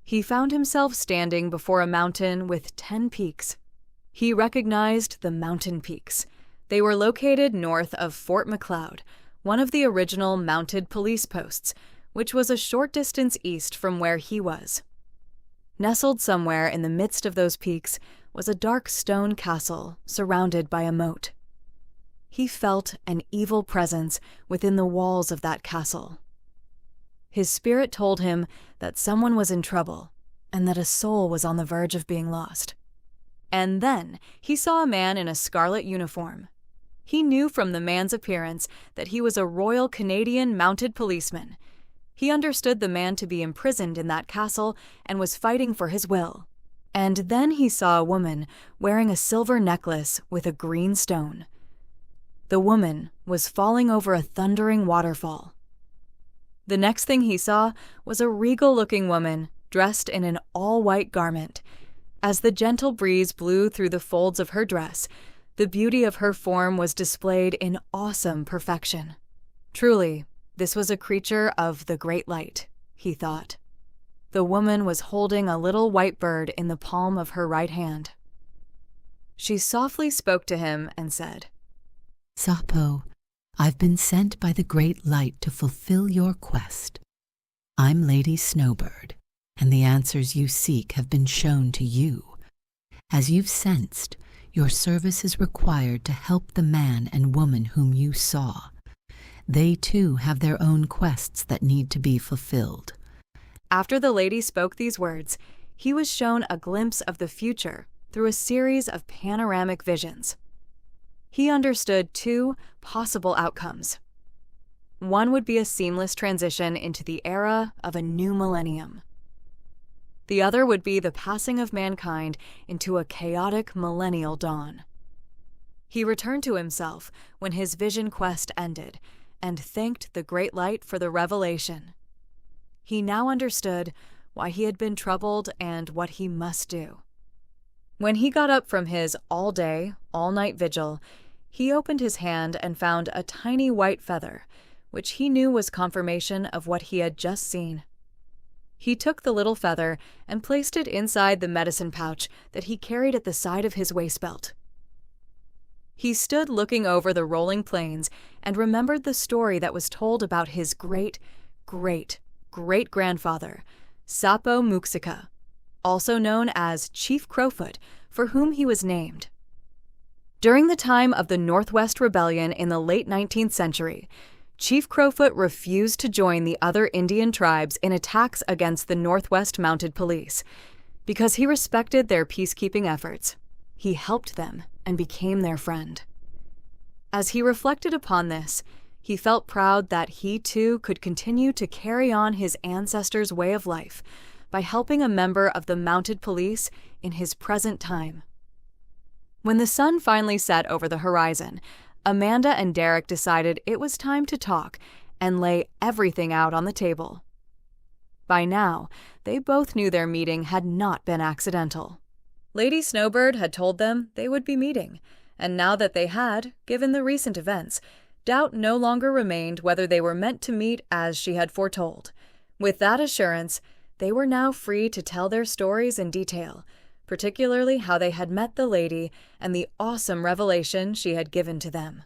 He found himself standing before a mountain with 10 peaks. He recognized the mountain peaks. They were located north of Fort Macleod, one of the original mounted police posts, which was a short distance east from where he was. Nestled somewhere in the midst of those peaks was a dark stone castle surrounded by a moat. He felt an evil presence within the walls of that castle. His spirit told him that someone was in trouble and that a soul was on the verge of being lost. And then he saw a man in a scarlet uniform. He knew from the man's appearance that he was a Royal Canadian mounted policeman. He understood the man to be imprisoned in that castle and was fighting for his will. And then he saw a woman wearing a silver necklace with a green stone. The woman was falling over a thundering waterfall. The next thing he saw was a regal-looking woman dressed in an all-white garment. As the gentle breeze blew through the folds of her dress, the beauty of her form was displayed in awesome perfection. Truly, this was a creature of the Great Light, he thought. The woman was holding a little white bird in the palm of her right hand. She softly spoke to him and said, Sapo, I've been sent by the Great Light to fulfill your quest. I'm Lady Snowbird, and the answers you seek have been shown to you. As you've sensed, your service is required to help the man and woman whom you saw. They too have their own quests that need to be fulfilled. After the lady spoke these words, he was shown a glimpse of the future through a series of panoramic visions. He understood two possible outcomes. One would be a seamless transition into the era of a new millennium. The other would be the passing of mankind into a chaotic millennial dawn. He returned to himself when his vision quest ended and thanked the great light for the revelation. He now understood why he had been troubled and what he must do. When he got up from his all-day, all-night vigil, he opened his hand and found a tiny white feather, which he knew was confirmation of what he had just seen. He took the little feather and placed it inside the medicine pouch that he carried at the side of his waist belt. He stood looking over the rolling plains and remembered the story that was told about his great-great-great-grandfather, Sapo Muxika, also known as Chief Crowfoot, for whom he was named. During the time of the Northwest Rebellion in the late 19th century, Chief Crowfoot refused to join the other Indian tribes in attacks against the Northwest Mounted Police. Because he respected their peacekeeping efforts, he helped them and became their friend. As he reflected upon this, he felt proud that he too could continue to carry on his ancestors' way of life by helping a member of the Mounted Police in his present time. When the sun finally set over the horizon, Amanda and Derek decided it was time to talk and lay everything out on the table. By now, they both knew their meeting had not been accidental. Lady Snowbird had told them they would be meeting, and now that they had, given the recent events, doubt no longer remained whether they were meant to meet as she had foretold. With that assurance, they were now free to tell their stories in detail, particularly how they had met the lady and the awesome revelation she had given to them.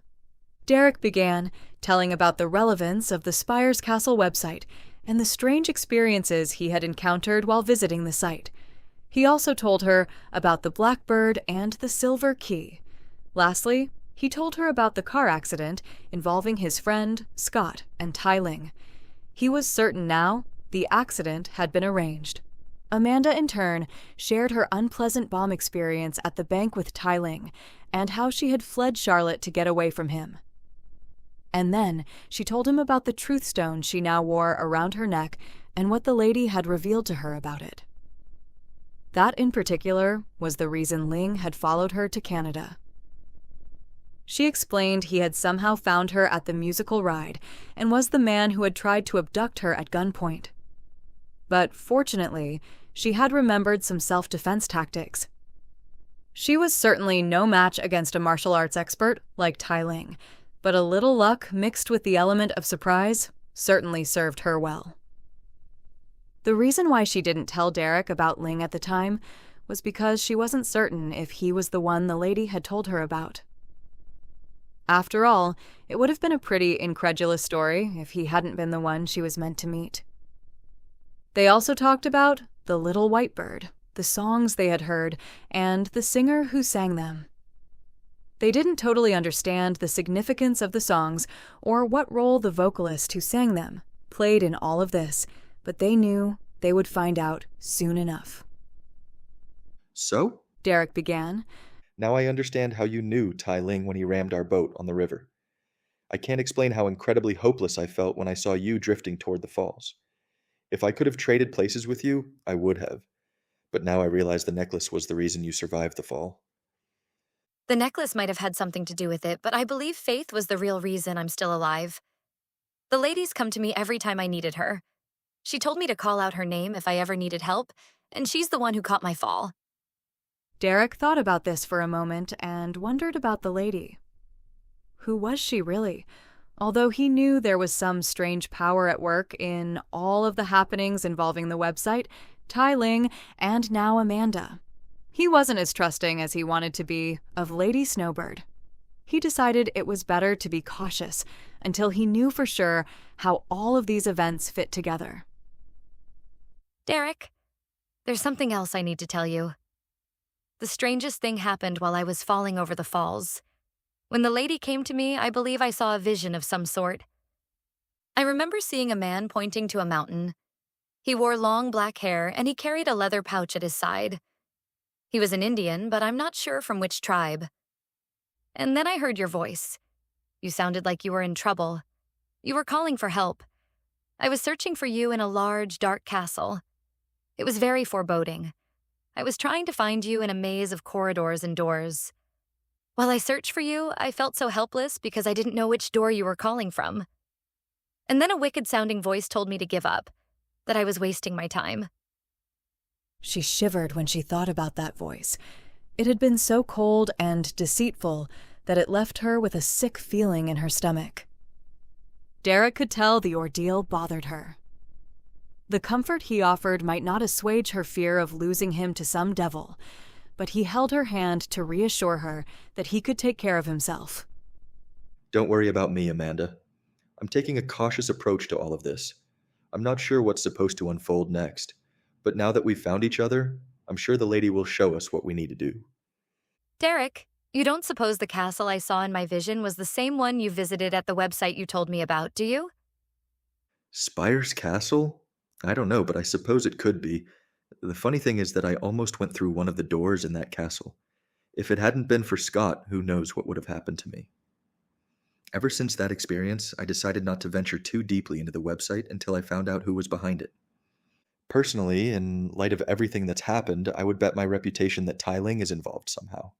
Derek began, telling about the relevance of the Spires Castle website and the strange experiences he had encountered while visiting the site. He also told her about the Blackbird and the Silver Key. Lastly, he told her about the car accident involving his friend, Scott, and Tai Ling. He was certain now the accident had been arranged. Amanda, in turn, shared her unpleasant bomb experience at the bank with Tai Ling and how she had fled Charlotte to get away from him. And then she told him about the truth stone she now wore around her neck and what the lady had revealed to her about it. That, in particular, was the reason Ling had followed her to Canada. She explained he had somehow found her at the musical ride and was the man who had tried to abduct her at gunpoint. But fortunately, she had remembered some self-defense tactics. She was certainly no match against a martial arts expert like Tai Ling, but a little luck mixed with the element of surprise certainly served her well. The reason why she didn't tell Derek about Ling at the time was because she wasn't certain if he was the one the lady had told her about. After all, it would have been a pretty incredulous story if he hadn't been the one she was meant to meet. They also talked about the little white bird, the songs they had heard, and the singer who sang them. They didn't totally understand the significance of the songs or what role the vocalist who sang them played in all of this, but they knew they would find out soon enough. So? Derek began. Now I understand how you knew Tai Ling when he rammed our boat on the river. I can't explain how incredibly hopeless I felt when I saw you drifting toward the falls. If I could have traded places with you, I would have. But now I realize the necklace was the reason you survived the fall. The necklace might have had something to do with it, but I believe Faith was the real reason I'm still alive. The lady's come to me every time I needed her. She told me to call out her name if I ever needed help, and she's the one who caught my fall. Derek thought about this for a moment and wondered about the lady. Who was she really? Although he knew there was some strange power at work in all of the happenings involving the website, Tai Ling, and now Amanda. He wasn't as trusting as he wanted to be of Lady Snowbird. He decided it was better to be cautious until he knew for sure how all of these events fit together. Derek, there's something else I need to tell you. The strangest thing happened while I was falling over the falls. When the lady came to me, I believe I saw a vision of some sort. I remember seeing a man pointing to a mountain. He wore long black hair and he carried a leather pouch at his side. He was an Indian, but I'm not sure from which tribe. And then I heard your voice. You sounded like you were in trouble. You were calling for help. I was searching for you in a large, dark castle. It was very foreboding. I was trying to find you in a maze of corridors and doors. While I searched for you, I felt so helpless because I didn't know which door you were calling from. And then a wicked-sounding voice told me to give up, that I was wasting my time. She shivered when she thought about that voice. It had been so cold and deceitful that it left her with a sick feeling in her stomach. Derek could tell the ordeal bothered her. The comfort he offered might not assuage her fear of losing him to some devil, but he held her hand to reassure her that he could take care of himself. Don't worry about me, Amanda. I'm taking a cautious approach to all of this. I'm not sure what's supposed to unfold next, but now that we've found each other, I'm sure the lady will show us what we need to do. Derek, you don't suppose the castle I saw in my vision was the same one you visited at the website you told me about, do you? Spires Castle? I don't know, but I suppose it could be. The funny thing is that I almost went through one of the doors in that castle. If it hadn't been for Scott, who knows what would have happened to me. Ever since that experience, I decided not to venture too deeply into the website until I found out who was behind it. Personally, in light of everything that's happened, I would bet my reputation that Tai Ling is involved somehow.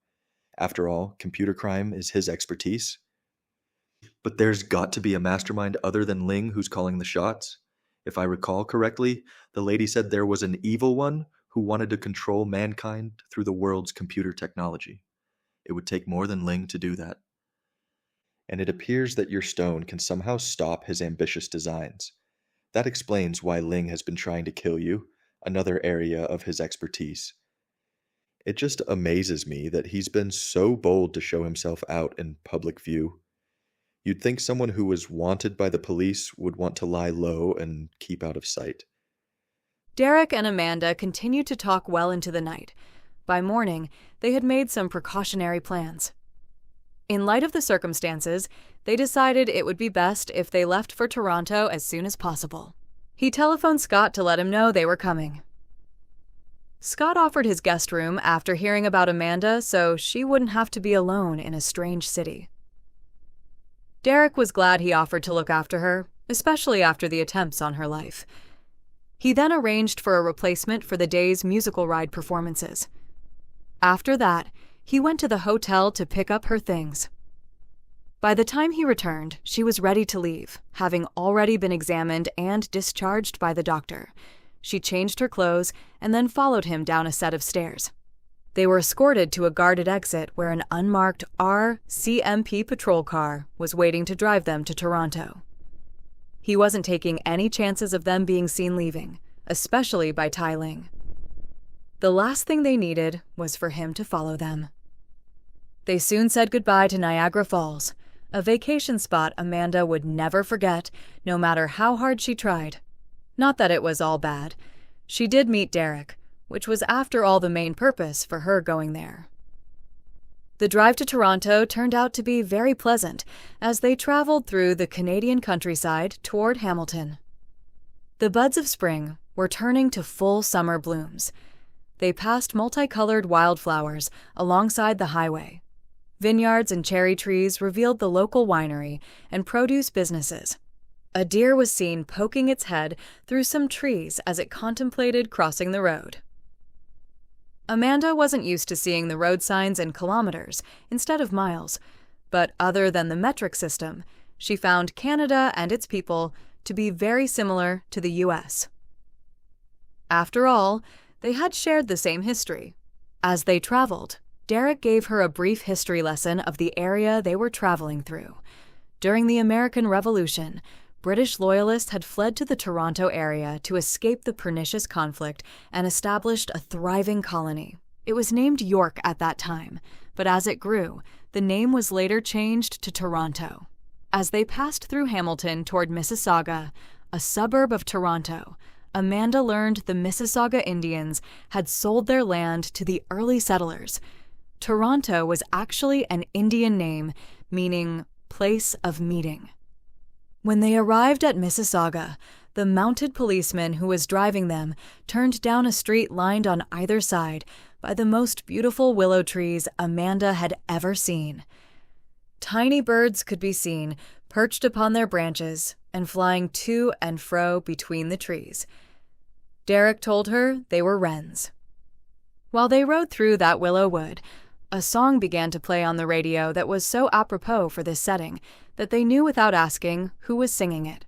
After all, computer crime is his expertise. But there's got to be a mastermind other than Ling who's calling the shots. If I recall correctly, the lady said there was an evil one who wanted to control mankind through the world's computer technology. It would take more than Ling to do that. And it appears that your stone can somehow stop his ambitious designs. That explains why Ling has been trying to kill you, another area of his expertise. It just amazes me that he's been so bold to show himself out in public view. You'd think someone who was wanted by the police would want to lie low and keep out of sight. Derek and Amanda continued to talk well into the night. By morning, they had made some precautionary plans. In light of the circumstances, they decided it would be best if they left for Toronto as soon as possible. He telephoned Scott to let him know they were coming. Scott offered his guest room after hearing about Amanda so she wouldn't have to be alone in a strange city. Derek was glad he offered to look after her, especially after the attempts on her life. He then arranged for a replacement for the day's musical ride performances. After that, he went to the hotel to pick up her things. By the time he returned, she was ready to leave, having already been examined and discharged by the doctor. She changed her clothes and then followed him down a set of stairs. They were escorted to a guarded exit where an unmarked RCMP patrol car was waiting to drive them to Toronto. He wasn't taking any chances of them being seen leaving, especially by Tai Ling. The last thing they needed was for him to follow them. They soon said goodbye to Niagara Falls, a vacation spot Amanda would never forget, no matter how hard she tried. Not that it was all bad. She did meet Derek, which was after all the main purpose for her going there. The drive to Toronto turned out to be very pleasant as they traveled through the Canadian countryside toward Hamilton. The buds of spring were turning to full summer blooms. They passed multicolored wildflowers alongside the highway. Vineyards and cherry trees revealed the local winery and produce businesses. A deer was seen poking its head through some trees as it contemplated crossing the road. Amanda wasn't used to seeing the road signs in kilometers instead of miles, but other than the metric system, she found Canada and its people to be very similar to the U.S. After all, they had shared the same history. As they traveled, Derek gave her a brief history lesson of the area they were traveling through. During the American Revolution, British loyalists had fled to the Toronto area to escape the pernicious conflict and established a thriving colony. It was named York at that time, but as it grew, the name was later changed to Toronto. As they passed through Hamilton toward Mississauga, a suburb of Toronto, Amanda learned the Mississauga Indians had sold their land to the early settlers. Toronto was actually an Indian name, meaning place of meeting. When they arrived at Mississauga, the mounted policeman who was driving them turned down a street lined on either side by the most beautiful willow trees Amanda had ever seen. Tiny birds could be seen perched upon their branches and flying to and fro between the trees. Derek told her they were wrens. While they rode through that willow wood, a song began to play on the radio that was so apropos for this setting that they knew without asking who was singing it.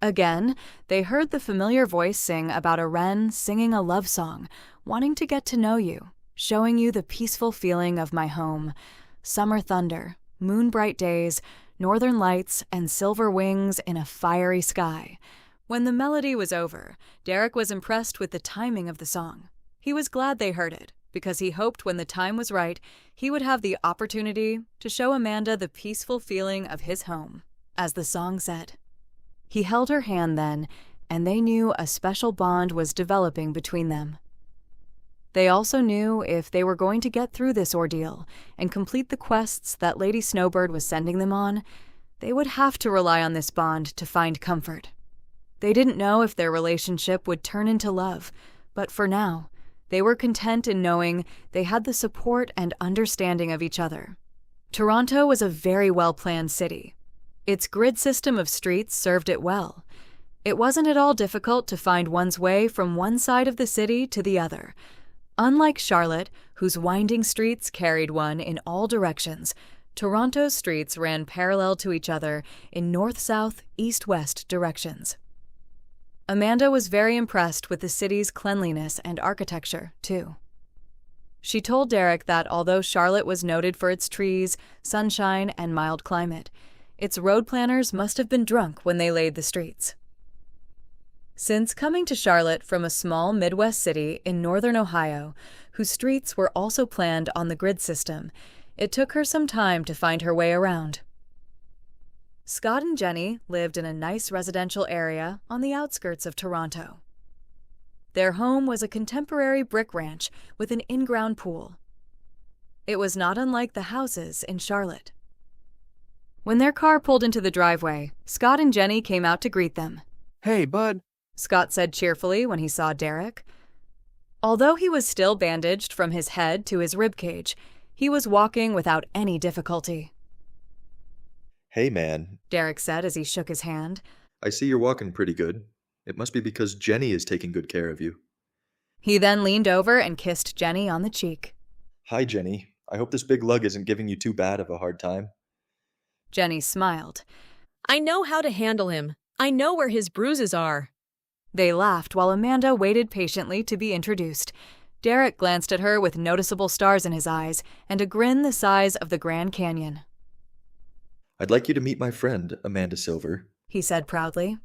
Again, they heard the familiar voice sing about a wren singing a love song, wanting to get to know you, showing you the peaceful feeling of my home, summer thunder, moon-bright days, northern lights, and silver wings in a fiery sky. When the melody was over, Derek was impressed with the timing of the song. He was glad they heard it, because he hoped when the time was right, he would have the opportunity to show Amanda the peaceful feeling of his home, as the song said. He held her hand then, and they knew a special bond was developing between them. They also knew if they were going to get through this ordeal and complete the quests that Lady Snowbird was sending them on, they would have to rely on this bond to find comfort. They didn't know if their relationship would turn into love, but for now, they were content in knowing they had the support and understanding of each other. Toronto was a very well-planned city. Its grid system of streets served it well. It wasn't at all difficult to find one's way from one side of the city to the other. Unlike Charlotte, whose winding streets carried one in all directions, Toronto's streets ran parallel to each other in north-south, east-west directions. Amanda was very impressed with the city's cleanliness and architecture, too. She told Derek that although Charlotte was noted for its trees, sunshine, and mild climate, its road planners must have been drunk when they laid the streets. Since coming to Charlotte from a small Midwest city in northern Ohio, whose streets were also planned on the grid system, it took her some time to find her way around. Scott and Jenny lived in a nice residential area on the outskirts of Toronto. Their home was a contemporary brick ranch with an in-ground pool. It was not unlike the houses in Charlotte. When their car pulled into the driveway, Scott and Jenny came out to greet them. "Hey, bud," Scott said cheerfully when he saw Derek. Although he was still bandaged from his head to his ribcage, he was walking without any difficulty. "Hey, man," Derek said as he shook his hand. "I see you're walking pretty good. It must be because Jenny is taking good care of you." He then leaned over and kissed Jenny on the cheek. "Hi, Jenny. I hope this big lug isn't giving you too bad of a hard time." Jenny smiled. "I know how to handle him. I know where his bruises are." They laughed while Amanda waited patiently to be introduced. Derek glanced at her with noticeable stars in his eyes and a grin the size of the Grand Canyon. "I'd like you to meet my friend, Amanda Silver," he said proudly.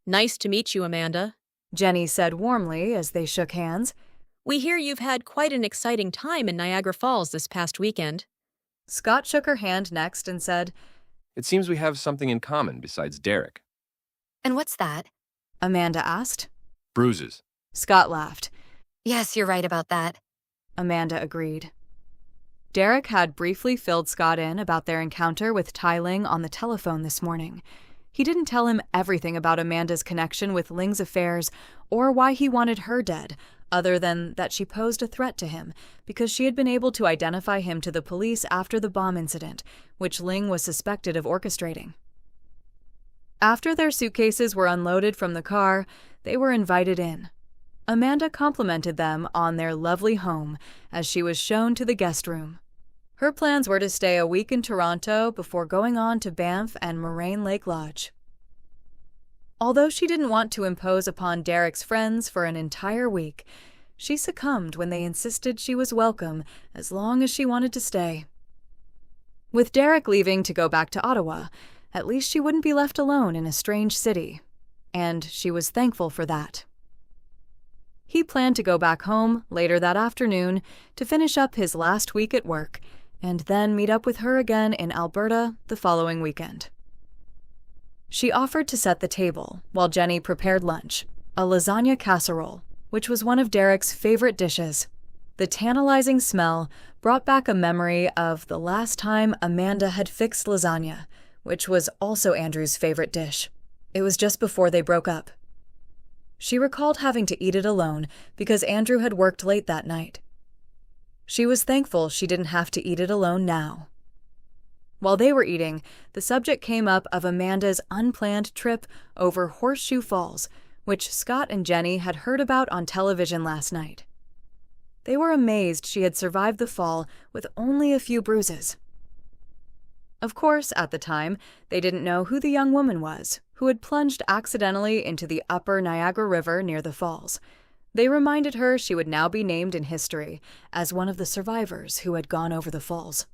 "Nice to meet you, Amanda," Jenny said warmly as they shook hands. "We hear you've had quite an exciting time in Niagara Falls this past weekend." Scott shook her hand next and said, "It seems we have something in common besides Derek." And what's that? Amanda asked. Bruises. Scott laughed. Yes, you're right about that. Amanda agreed. Derek had briefly filled Scott in about their encounter with Tai Ling on the telephone this morning. He didn't tell him everything about Amanda's connection with Ling's affairs or why he wanted her dead, other than that she posed a threat to him because she had been able to identify him to the police after the bomb incident, which Ling was suspected of orchestrating. After their suitcases were unloaded from the car, they were invited in. Amanda complimented them on their lovely home as she was shown to the guest room. Her plans were to stay a week in Toronto before going on to Banff and Moraine Lake Lodge. Although she didn't want to impose upon Derek's friends for an entire week, she succumbed when they insisted she was welcome as long as she wanted to stay. With Derek leaving to go back to Ottawa, at least she wouldn't be left alone in a strange city, and she was thankful for that. He planned to go back home later that afternoon to finish up his last week at work, and then meet up with her again in Alberta the following weekend. She offered to set the table while Jenny prepared lunch, a lasagna casserole, which was one of Derek's favorite dishes. The tantalizing smell brought back a memory of the last time Amanda had fixed lasagna, which was also Andrew's favorite dish. It was just before they broke up. She recalled having to eat it alone because Andrew had worked late that night. She was thankful she didn't have to eat it alone now. While they were eating, the subject came up of Amanda's unplanned trip over Horseshoe Falls, which Scott and Jenny had heard about on television last night. They were amazed she had survived the fall with only a few bruises. Of course, at the time, they didn't know who the young woman was, who had plunged accidentally into the upper Niagara River near the falls. They reminded her she would now be named in history as one of the survivors who had gone over the falls.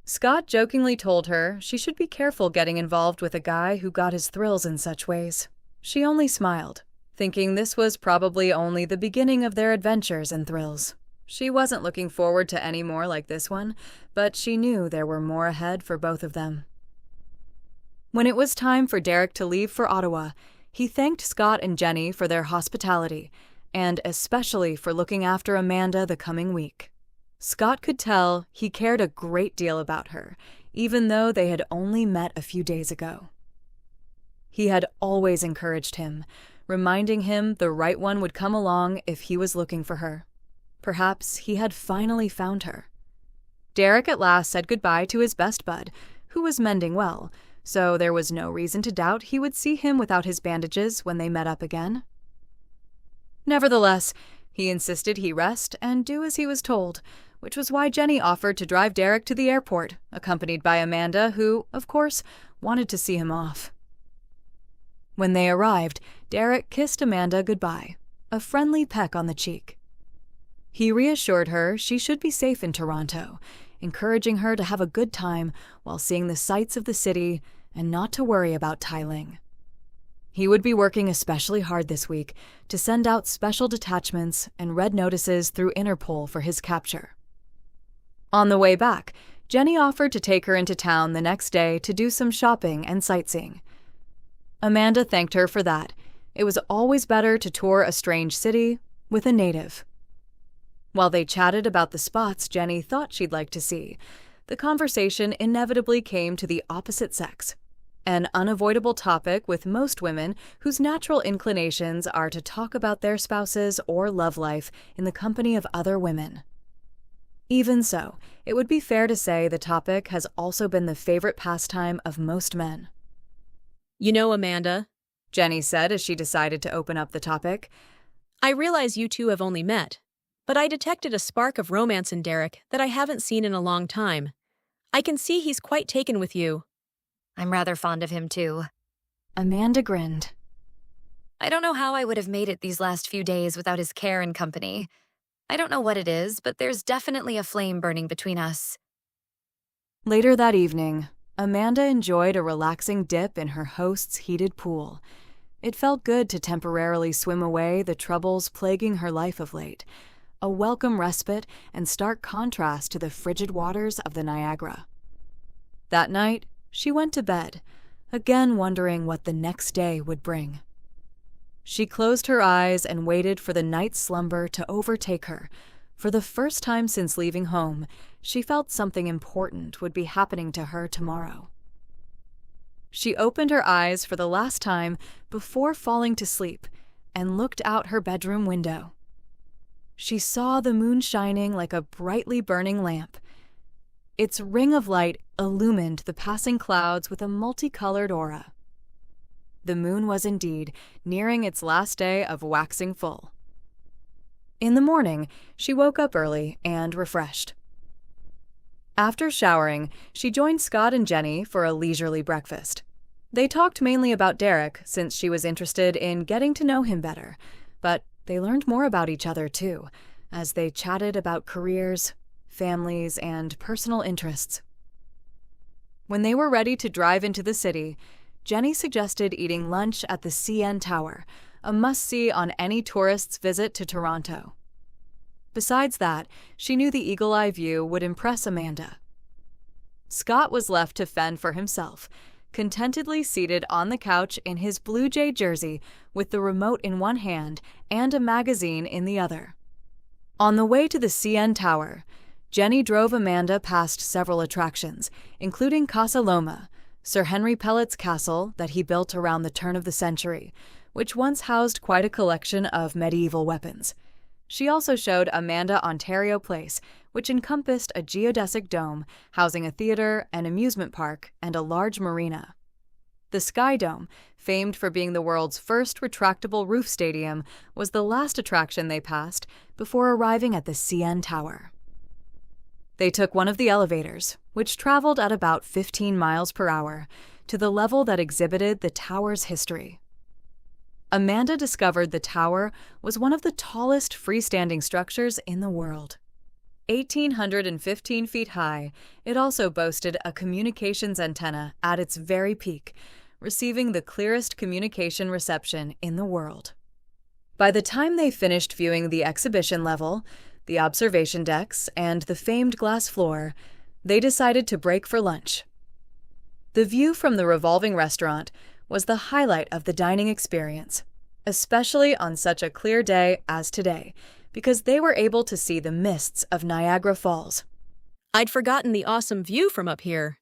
Scott jokingly told her she should be careful getting involved with a guy who got his thrills in such ways. She only smiled, thinking this was probably only the beginning of their adventures and thrills. She wasn't looking forward to any more like this one, but she knew there were more ahead for both of them. When it was time for Derek to leave for Ottawa, he thanked Scott and Jenny for their hospitality, and especially for looking after Amanda the coming week. Scott could tell he cared a great deal about her, even though they had only met a few days ago. He had always encouraged him, reminding him the right one would come along if he was looking for her. Perhaps he had finally found her. Derek at last said goodbye to his best bud, who was mending well, so there was no reason to doubt he would see him without his bandages when they met up again. Nevertheless, he insisted he rest and do as he was told, which was why Jenny offered to drive Derek to the airport, accompanied by Amanda, who, of course, wanted to see him off. When they arrived, Derek kissed Amanda goodbye, a friendly peck on the cheek. He reassured her she should be safe in Toronto, encouraging her to have a good time while seeing the sights of the city and not to worry about Tai Ling. He would be working especially hard this week to send out special detachments and red notices through Interpol for his capture. On the way back, Jenny offered to take her into town the next day to do some shopping and sightseeing. Amanda thanked her for that. It was always better to tour a strange city with a native. While they chatted about the spots Jenny thought she'd like to see, the conversation inevitably came to the opposite sex, an unavoidable topic with most women whose natural inclinations are to talk about their spouses or love life in the company of other women. Even so, it would be fair to say the topic has also been the favorite pastime of most men. You know, Amanda, Jenny said as she decided to open up the topic, I realize you two have only met, but I detected a spark of romance in Derek that I haven't seen in a long time. I can see he's quite taken with you. I'm rather fond of him, too. Amanda grinned. I don't know how I would have made it these last few days without his care and company. I don't know what it is, but there's definitely a flame burning between us. Later that evening, Amanda enjoyed a relaxing dip in her host's heated pool. It felt good to temporarily swim away the troubles plaguing her life of late, a welcome respite and stark contrast to the frigid waters of the Niagara. That night, she went to bed, again wondering what the next day would bring. She closed her eyes and waited for the night's slumber to overtake her. For the first time since leaving home, she felt something important would be happening to her tomorrow. She opened her eyes for the last time before falling to sleep and looked out her bedroom window. She saw the moon shining like a brightly burning lamp. Its ring of light illumined the passing clouds with a multicolored aura. The moon was indeed nearing its last day of waxing full. In the morning, she woke up early and refreshed. After showering, she joined Scott and Jenny for a leisurely breakfast. They talked mainly about Derek, since she was interested in getting to know him better, but they learned more about each other, too, as they chatted about careers, families, and personal interests. When they were ready to drive into the city, Jenny suggested eating lunch at the CN Tower, a must-see on any tourist's visit to Toronto. Besides that, she knew the eagle-eye view would impress Amanda. Scott was left to fend for himself, contentedly seated on the couch in his Blue Jay jersey with the remote in one hand and a magazine in the other. On the way to the CN Tower, Jenny drove Amanda past several attractions, including Casa Loma, Sir Henry Pellet's castle that he built around the turn of the century, which once housed quite a collection of medieval weapons. She also showed Amanda Ontario Place, which encompassed a geodesic dome housing a theater, an amusement park, and a large marina. The Sky Dome, famed for being the world's first retractable roof stadium, was the last attraction they passed before arriving at the CN Tower. They took one of the elevators, which traveled at about 15 miles per hour, to the level that exhibited the tower's history. Amanda discovered the tower was one of the tallest freestanding structures in the world. 1,815 feet high, it also boasted a communications antenna at its very peak, receiving the clearest communication reception in the world. By the time they finished viewing the exhibition level, the observation decks, and the famed glass floor, they decided to break for lunch. The view from the revolving restaurant was the highlight of the dining experience, especially on such a clear day as today, because they were able to see the mists of Niagara Falls. I'd forgotten the awesome view from up here,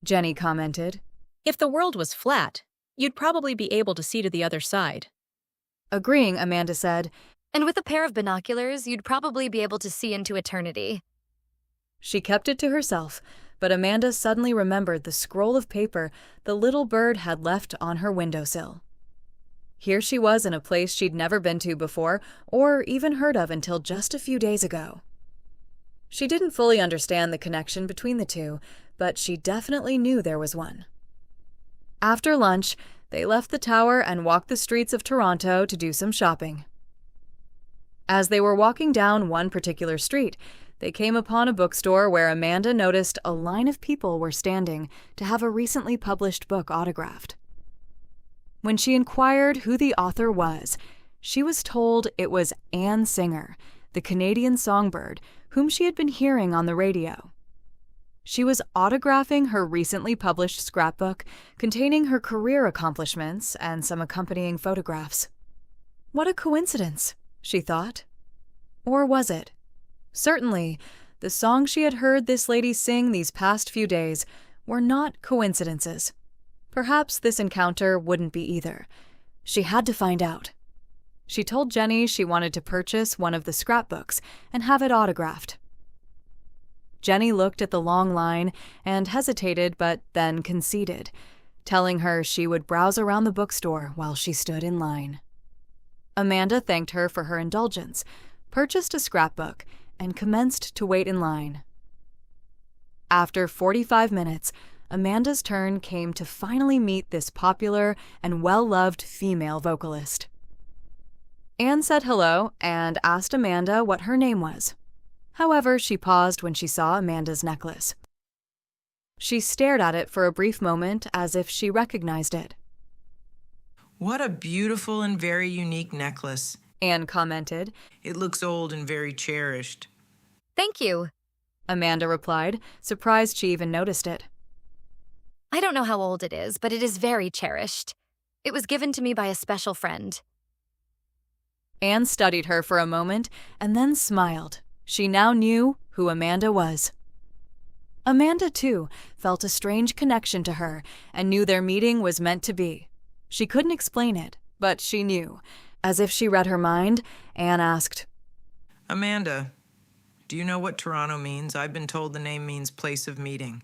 Jenny commented. If the world was flat, you'd probably be able to see to the other side. Agreeing, Amanda said, And with a pair of binoculars, you'd probably be able to see into eternity. She kept it to herself, but Amanda suddenly remembered the scroll of paper the little bird had left on her windowsill. Here she was in a place she'd never been to before or even heard of until just a few days ago. She didn't fully understand the connection between the two, but she definitely knew there was one. After lunch, they left the tower and walked the streets of Toronto to do some shopping. As they were walking down one particular street, they came upon a bookstore where Amanda noticed a line of people were standing to have a recently published book autographed. When she inquired who the author was, she was told it was Anne Singer, the Canadian songbird whom she had been hearing on the radio. She was autographing her recently published scrapbook containing her career accomplishments and some accompanying photographs. What a coincidence, she thought. Or was it? Certainly, the songs she had heard this lady sing these past few days were not coincidences. Perhaps this encounter wouldn't be either. She had to find out. She told Jenny she wanted to purchase one of the scrapbooks and have it autographed. Jenny looked at the long line and hesitated but then conceded, telling her she would browse around the bookstore while she stood in line. Amanda thanked her for her indulgence, purchased a scrapbook, and commenced to wait in line. After 45 minutes, Amanda's turn came to finally meet this popular and well-loved female vocalist. Anne said hello and asked Amanda what her name was. However, she paused when she saw Amanda's necklace. She stared at it for a brief moment as if she recognized it. What a beautiful and very unique necklace, Anne commented. It looks old and very cherished. Thank you, Amanda replied, surprised she even noticed it. I don't know how old it is, but it is very cherished. It was given to me by a special friend. Anne studied her for a moment and then smiled. She now knew who Amanda was. Amanda, too, felt a strange connection to her and knew their meeting was meant to be. She couldn't explain it, but she knew. As if she read her mind, Anne asked, Amanda, do you know what Toronto means? I've been told the name means place of meeting.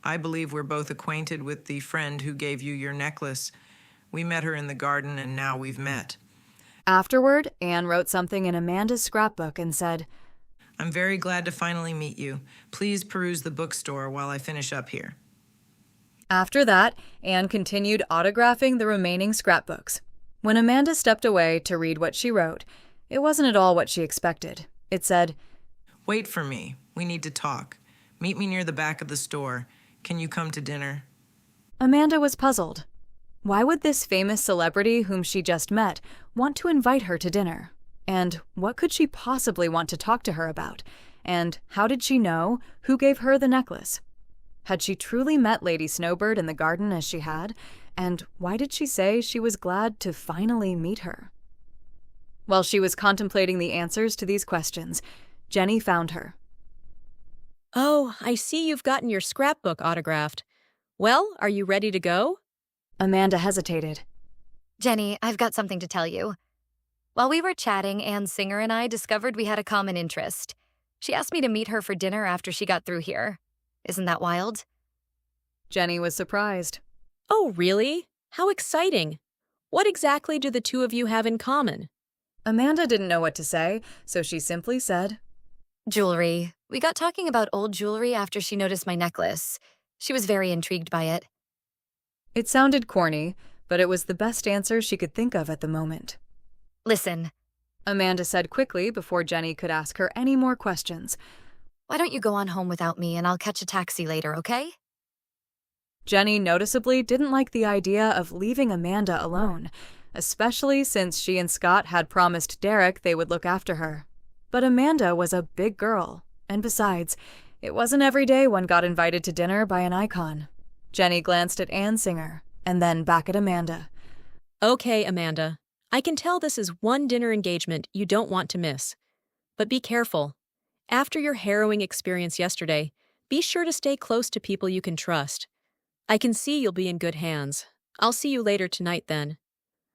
I believe we're both acquainted with the friend who gave you your necklace. We met her in the garden, and now we've met. Afterward, Anne wrote something in Amanda's scrapbook and said, I'm very glad to finally meet you. Please peruse the bookstore while I finish up here. After that, Anne continued autographing the remaining scrapbooks. When Amanda stepped away to read what she wrote, it wasn't at all what she expected. It said, Wait for me. We need to talk. Meet me near the back of the store. Can you come to dinner? Amanda was puzzled. Why would this famous celebrity whom she just met want to invite her to dinner? And what could she possibly want to talk to her about? And how did she know who gave her the necklace? Had she truly met Lady Snowbird in the garden as she had? And why did she say she was glad to finally meet her? While she was contemplating the answers to these questions, Jenny found her. Oh, I see you've gotten your scrapbook autographed. Well, are you ready to go? Amanda hesitated. Jenny, I've got something to tell you. While we were chatting, Ann Singer and I discovered we had a common interest. She asked me to meet her for dinner after she got through here. Isn't that wild? Jenny was surprised. Oh, really? How exciting! What exactly do the two of you have in common? Amanda didn't know what to say, so she simply said, Jewelry. We got talking about old jewelry after she noticed my necklace. She was very intrigued by it. It sounded corny, but it was the best answer she could think of at the moment. Listen, Amanda said quickly before Jenny could ask her any more questions. why don't you go on home without me and I'll catch a taxi later, okay? Jenny noticeably didn't like the idea of leaving Amanda alone, especially since she and Scott had promised Derek they would look after her. But Amanda was a big girl, and besides, it wasn't every day one got invited to dinner by an icon. Jenny glanced at Ann Singer, and then back at Amanda. Okay, Amanda. I can tell this is one dinner engagement you don't want to miss. But be careful. After your harrowing experience yesterday, be sure to stay close to people you can trust. I can see you'll be in good hands. I'll see you later tonight then.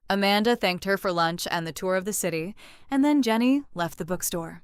Amanda thanked her for lunch and the tour of the city, and then Jenny left the bookstore.